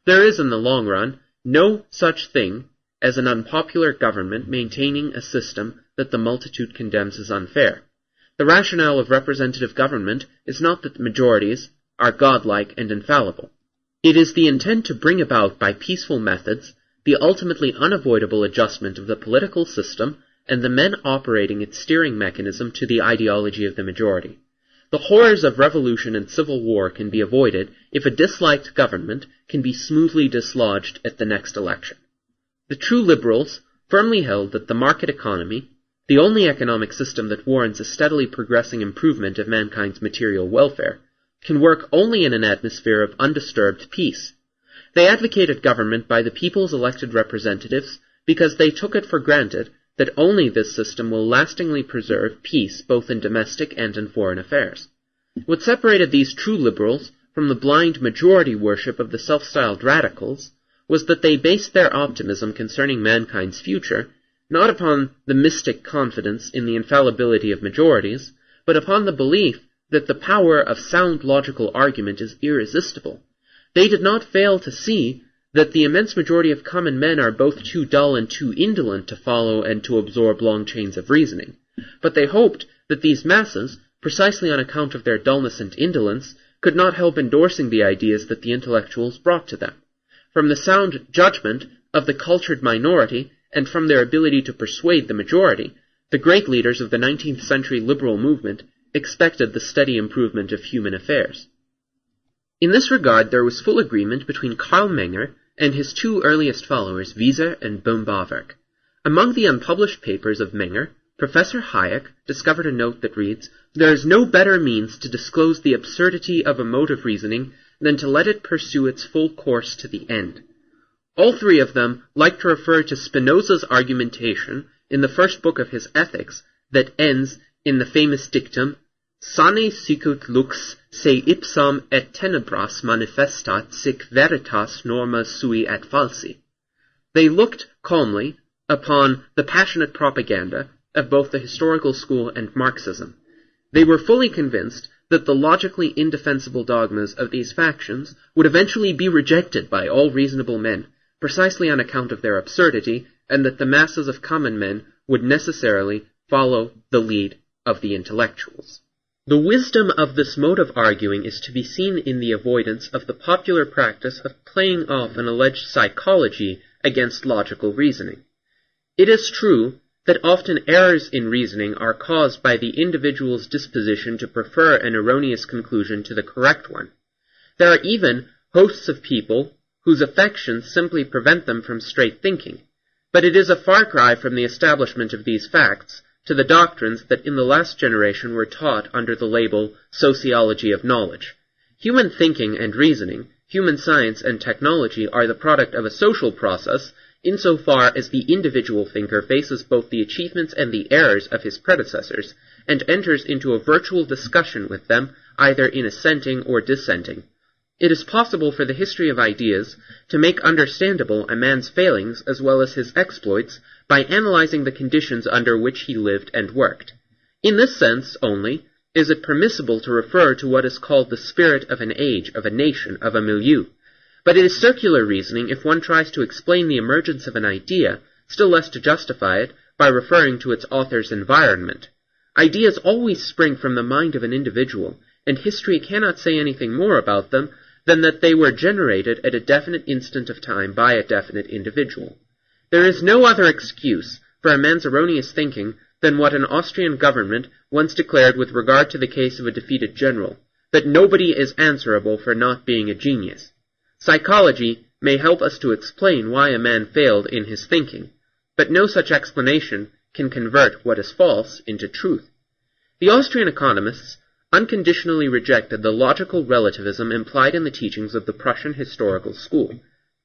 There is, in the long run, no such thing as an unpopular government maintaining a system that the multitude condemns as unfair. The rationale of representative government is not that the majorities are godlike and infallible. It is the intent to bring about by peaceful methods the ultimately unavoidable adjustment of the political system and the men operating its steering mechanism to the ideology of the majority. The horrors of revolution and civil war can be avoided if a disliked government can be smoothly dislodged at the next election. The true liberals firmly held that the market economy, the only economic system that warrants a steadily progressing improvement of mankind's material welfare, can work only in an atmosphere of undisturbed peace. They advocated government by the people's elected representatives because they took it for granted that only this system will lastingly preserve peace both in domestic and in foreign affairs. What separated these true liberals from the blind majority worship of the self-styled radicals was that they based their optimism concerning mankind's future not upon the mystic confidence in the infallibility of majorities, but upon the belief that the power of sound logical argument is irresistible. They did not fail to see that the immense majority of common men are both too dull and too indolent to follow and to absorb long chains of reasoning. But they hoped that these masses, precisely on account of their dullness and indolence, could not help endorsing the ideas that the intellectuals brought to them. From the sound judgment of the cultured minority, and from their ability to persuade the majority, the great leaders of the 19th century liberal movement expected the steady improvement of human affairs. In this regard, there was full agreement between Karl Menger and his two earliest followers, Wieser and boehm-bawerk. Among the unpublished papers of Menger, Professor Hayek discovered a note that reads, "There is no better means to disclose the absurdity of a mode of reasoning than to let it pursue its full course to the end." All three of them like to refer to Spinoza's argumentation in the first book of his Ethics that ends in the famous dictum, "Sane sicut lux se ipsam et tenebras manifestat sic veritas norma sui et falsi." They looked calmly upon the passionate propaganda of both the historical school and Marxism. They were fully convinced that the logically indefensible dogmas of these factions would eventually be rejected by all reasonable men, precisely on account of their absurdity, and that the masses of common men would necessarily follow the lead of the intellectuals. The wisdom of this mode of arguing is to be seen in the avoidance of the popular practice of playing off an alleged psychology against logical reasoning. It is true that often errors in reasoning are caused by the individual's disposition to prefer an erroneous conclusion to the correct one. There are even hosts of people whose affections simply prevent them from straight thinking, but it is a far cry from the establishment of these facts to the doctrines that in the last generation were taught under the label sociology of knowledge. Human thinking and reasoning, human science and technology are the product of a social process insofar as the individual thinker faces both the achievements and the errors of his predecessors, and enters into a virtual discussion with them, either in assenting or dissenting. It is possible for the history of ideas to make understandable a man's failings as well as his exploits by analyzing the conditions under which he lived and worked. In this sense only is it permissible to refer to what is called the spirit of an age, of a nation, of a milieu. But it is circular reasoning if one tries to explain the emergence of an idea, still less to justify it, by referring to its author's environment. Ideas always spring from the mind of an individual, and history cannot say anything more about them than that they were generated at a definite instant of time by a definite individual. There is no other excuse for a man's erroneous thinking than what an Austrian government once declared with regard to the case of a defeated general, that nobody is answerable for not being a genius. Psychology may help us to explain why a man failed in his thinking, but no such explanation can convert what is false into truth. The Austrian economists unconditionally rejected the logical relativism implied in the teachings of the Prussian historical school.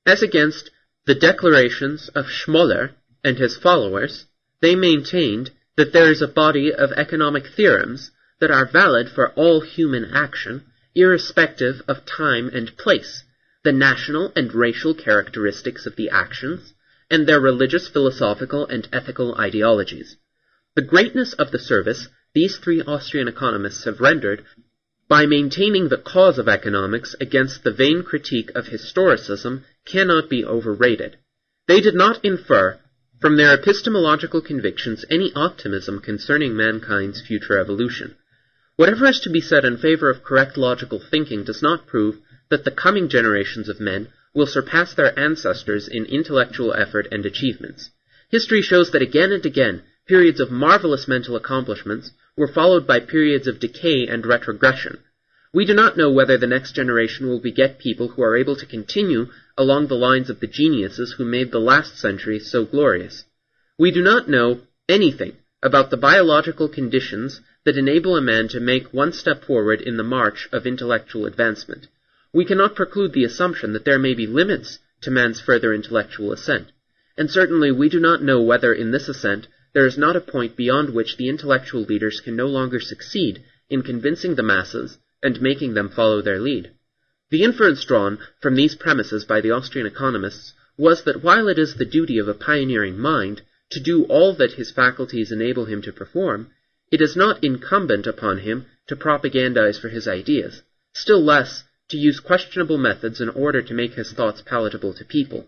As against the declarations of Schmoller and his followers, they maintained that there is a body of economic theorems that are valid for all human action, irrespective of time and place, the national and racial characteristics of the actions, and their religious, philosophical, and ethical ideologies. The greatness of the service these three Austrian economists have rendered by maintaining the cause of economics against the vain critique of historicism cannot be overrated. They did not infer from their epistemological convictions any optimism concerning mankind's future evolution. Whatever is to be said in favor of correct logical thinking does not prove that the coming generations of men will surpass their ancestors in intellectual effort and achievements. History shows that again and again, periods of marvelous mental accomplishments were followed by periods of decay and retrogression. We do not know whether the next generation will beget people who are able to continue along the lines of the geniuses who made the last century so glorious. We do not know anything about the biological conditions that enable a man to make one step forward in the march of intellectual advancement. We cannot preclude the assumption that there may be limits to man's further intellectual ascent, and certainly we do not know whether in this ascent there is not a point beyond which the intellectual leaders can no longer succeed in convincing the masses and making them follow their lead. The inference drawn from these premises by the Austrian economists was that while it is the duty of a pioneering mind to do all that his faculties enable him to perform, it is not incumbent upon him to propagandize for his ideas, still less to use questionable methods in order to make his thoughts palatable to people.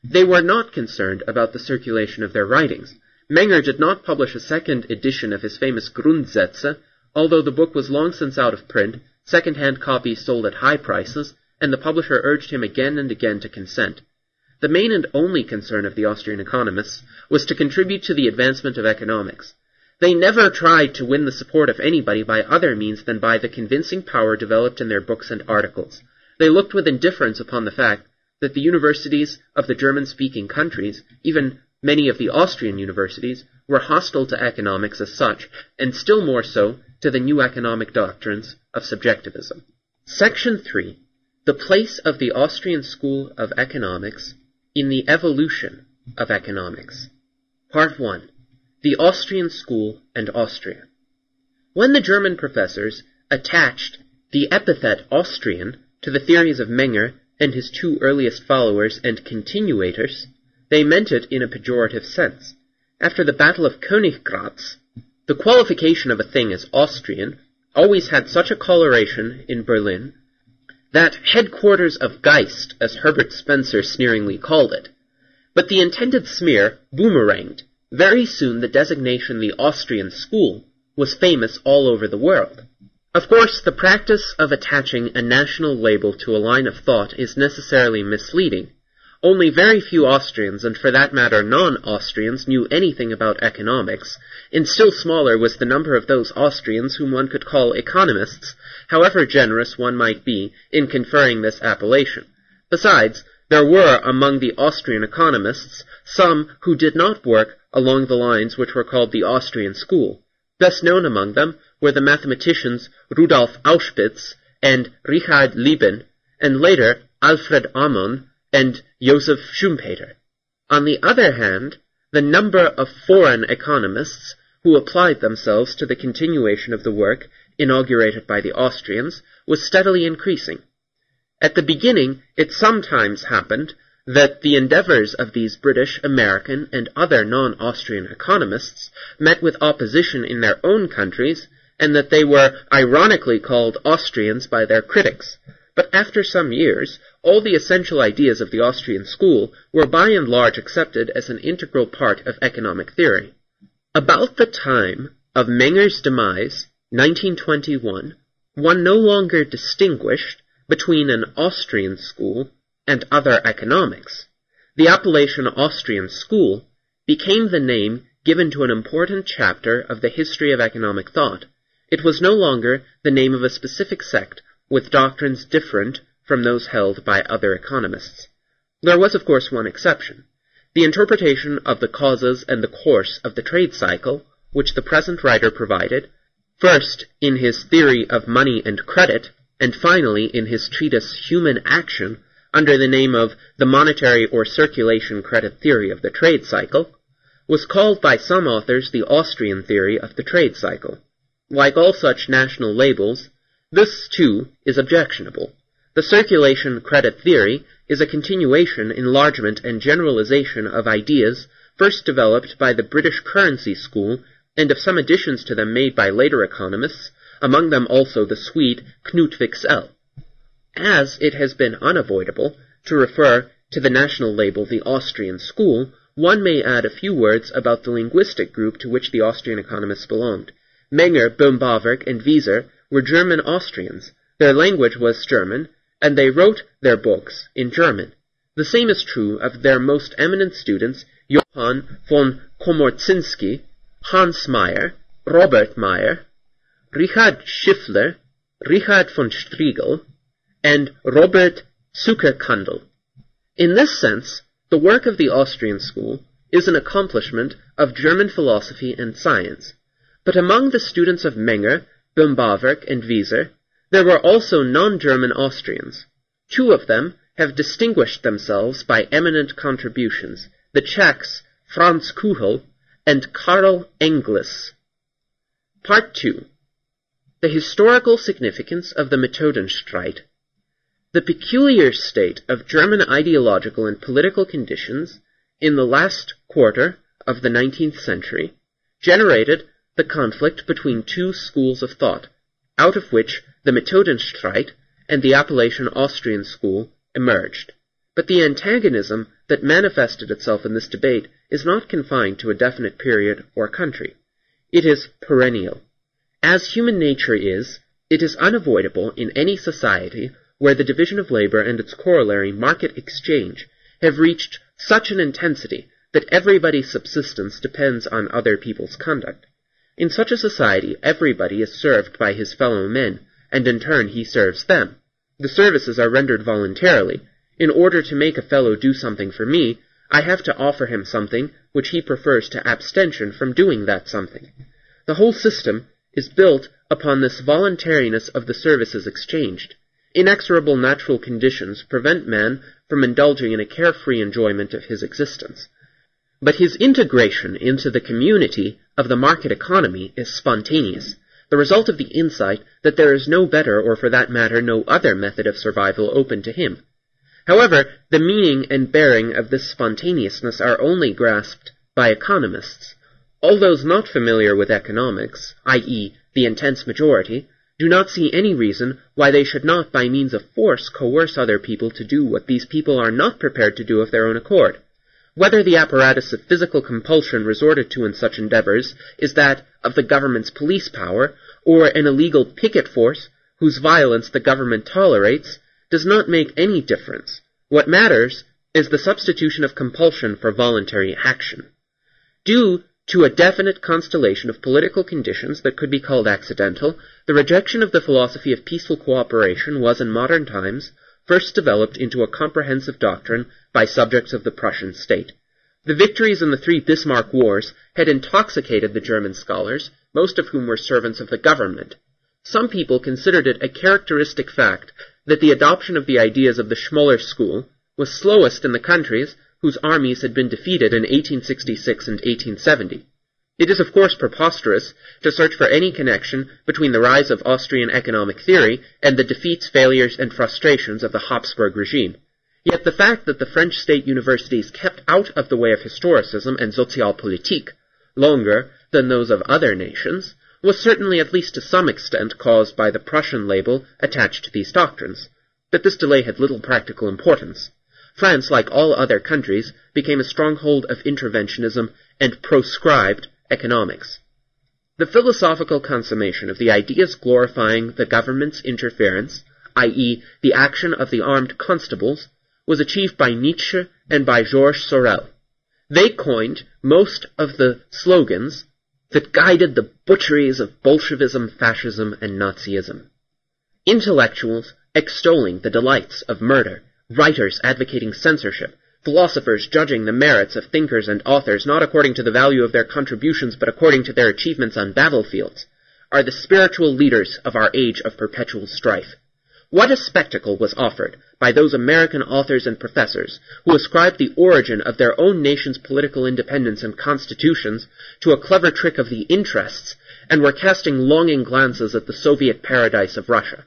They were not concerned about the circulation of their writings. Menger did not publish a second edition of his famous Grundsätze, although the book was long since out of print, second-hand copies sold at high prices, and the publisher urged him again and again to consent. The main and only concern of the Austrian economists was to contribute to the advancement of economics. They never tried to win the support of anybody by other means than by the convincing power developed in their books and articles. They looked with indifference upon the fact that the universities of the German-speaking countries, even many of the Austrian universities, were hostile to economics as such, and still more so to the new economic doctrines of subjectivism. Section 3. The place of the Austrian School of Economics in the evolution of economics. Part 1. The Austrian School and Austria. When the German professors attached the epithet Austrian to the theories of Menger and his two earliest followers and continuators, they meant it in a pejorative sense. After the Battle of Königgrätz, the qualification of a thing as Austrian always had such a coloration in Berlin that headquarters of Geist, as Herbert Spencer sneeringly called it. But the intended smear boomeranged. Very soon the designation the Austrian School was famous all over the world. Of course, the practice of attaching a national label to a line of thought is necessarily misleading. Only very few Austrians, and for that matter non-Austrians, knew anything about economics, and still smaller was the number of those Austrians whom one could call economists, however generous one might be in conferring this appellation. Besides, there were among the Austrian economists some who did not work along the lines which were called the Austrian School. Best known among them were the mathematicians Rudolf Auspitz and Richard Lieben, and later Alfred Ammon and Joseph Schumpeter. On the other hand, the number of foreign economists who applied themselves to the continuation of the work inaugurated by the Austrians was steadily increasing. At the beginning, it sometimes happened that the endeavors of these British, American, and other non-Austrian economists met with opposition in their own countries, and that they were ironically called Austrians by their critics. But after some years, all the essential ideas of the Austrian school were by and large accepted as an integral part of economic theory. About the time of Menger's demise, 1921, one no longer distinguished between an Austrian school and other economics. The appellation Austrian School became the name given to an important chapter of the history of economic thought. It was no longer the name of a specific sect with doctrines different from those held by other economists. There was, of course, one exception. The interpretation of the causes and the course of the trade cycle, which the present writer provided, first in his theory of money and credit, and finally in his treatise Human Action, under the name of the monetary or circulation credit theory of the trade cycle, was called by some authors the Austrian theory of the trade cycle. Like all such national labels, this, too, is objectionable. The circulation credit theory is a continuation, enlargement, and generalization of ideas first developed by the British currency school and of some additions to them made by later economists, among them also the Swede Knut Wicksell. As it has been unavoidable to refer to the national label the Austrian School, one may add a few words about the linguistic group to which the Austrian economists belonged. Menger, boehm-bawerk, and Wieser were German Austrians. Their language was German, and they wrote their books in German. The same is true of their most eminent students, Johann von Komorzinski, Hans Meyer, Robert Meyer, Richard Schiffler, Richard von Striegel, and Robert Zuckerkandl. In this sense, the work of the Austrian school is an accomplishment of German philosophy and science. But among the students of Menger, boehm-bawerk, and Wieser, there were also non-German Austrians. Two of them have distinguished themselves by eminent contributions, the Czechs Franz Kuhel and Karl Engels. Part 2. The historical significance of the Methodenstreit. The peculiar state of German ideological and political conditions in the last quarter of the 19th century generated the conflict between two schools of thought, out of which the Methodenstreit and the appellation Austrian School emerged. But the antagonism that manifested itself in this debate is not confined to a definite period or country. It is perennial. As human nature is, it is unavoidable in any society where the division of labor and its corollary market exchange have reached such an intensity that everybody's subsistence depends on other people's conduct. In such a society, everybody is served by his fellow men, and in turn he serves them. The services are rendered voluntarily. In order to make a fellow do something for me, I have to offer him something which he prefers to abstention from doing that something. The whole system is built upon this voluntariness of the services exchanged. Inexorable natural conditions prevent man from indulging in a carefree enjoyment of his existence. But his integration into the community of the market economy is spontaneous, the result of the insight that there is no better, or for that matter no other method of survival open to him. However, the meaning and bearing of this spontaneousness are only grasped by economists. All those not familiar with economics, i.e., the intense majority, do not see any reason why they should not by means of force coerce other people to do what these people are not prepared to do of their own accord. Whether the apparatus of physical compulsion resorted to in such endeavors is that of the government's police power, or an illegal picket force whose violence the government tolerates, does not make any difference. What matters is the substitution of compulsion for voluntary action. Due to a definite constellation of political conditions that could be called accidental, the rejection of the philosophy of peaceful cooperation was in modern times first developed into a comprehensive doctrine by subjects of the Prussian state. The victories in the 3 Bismarck Wars had intoxicated the German scholars, most of whom were servants of the government. Some people considered it a characteristic fact that the adoption of the ideas of the Schmoller school was slowest in the countries whose armies had been defeated in 1866 and 1870. It is of course preposterous to search for any connection between the rise of Austrian economic theory and the defeats, failures, and frustrations of the Habsburg regime. Yet the fact that the French state universities kept out of the way of historicism and Sozialpolitik longer than those of other nations was certainly at least to some extent caused by the Prussian label attached to these doctrines. But this delay had little practical importance. France, like all other countries, became a stronghold of interventionism and proscribed economics. The philosophical consummation of the ideas glorifying the government's interference, i.e., the action of the armed constables, was achieved by Nietzsche and by Georges Sorel. They coined most of the slogans that guided the butcheries of Bolshevism, fascism, and Nazism. Intellectuals extolling the delights of murder, writers advocating censorship, philosophers judging the merits of thinkers and authors not according to the value of their contributions but according to their achievements on battlefields, are the spiritual leaders of our age of perpetual strife. What a spectacle was offered by those American authors and professors who ascribed the origin of their own nation's political independence and constitutions to a clever trick of the interests and were casting longing glances at the Soviet paradise of Russia.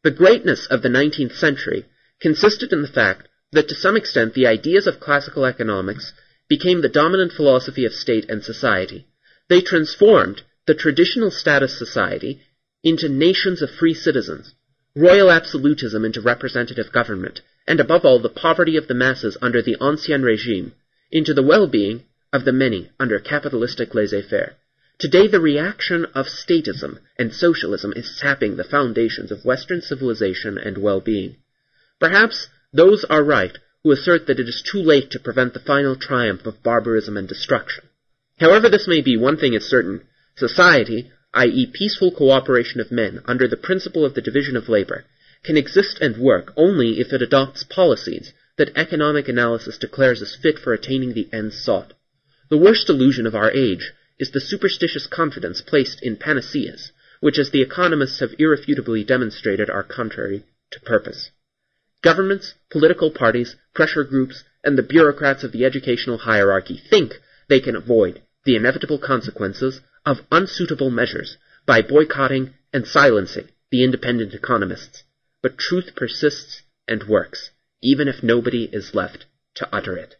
The greatness of the 19th century consisted in the fact that to some extent the ideas of classical economics became the dominant philosophy of state and society. They transformed the traditional status society into nations of free citizens, royal absolutism into representative government, and above all the poverty of the masses under the Ancien Regime into the well-being of the many under capitalistic laissez-faire. Today the reaction of statism and socialism is sapping the foundations of Western civilization and well-being. Perhaps those are right who assert that it is too late to prevent the final triumph of barbarism and destruction. However this may be, one thing is certain: society, i.e. peaceful cooperation of men under the principle of the division of labor, can exist and work only if it adopts policies that economic analysis declares as fit for attaining the ends sought. The worst illusion of our age is the superstitious confidence placed in panaceas, which, as the economists have irrefutably demonstrated, are contrary to purpose. Governments, political parties, pressure groups, and the bureaucrats of the educational hierarchy think they can avoid the inevitable consequences of unsuitable measures by boycotting and silencing the independent economists. But truth persists and works, even if nobody is left to utter it.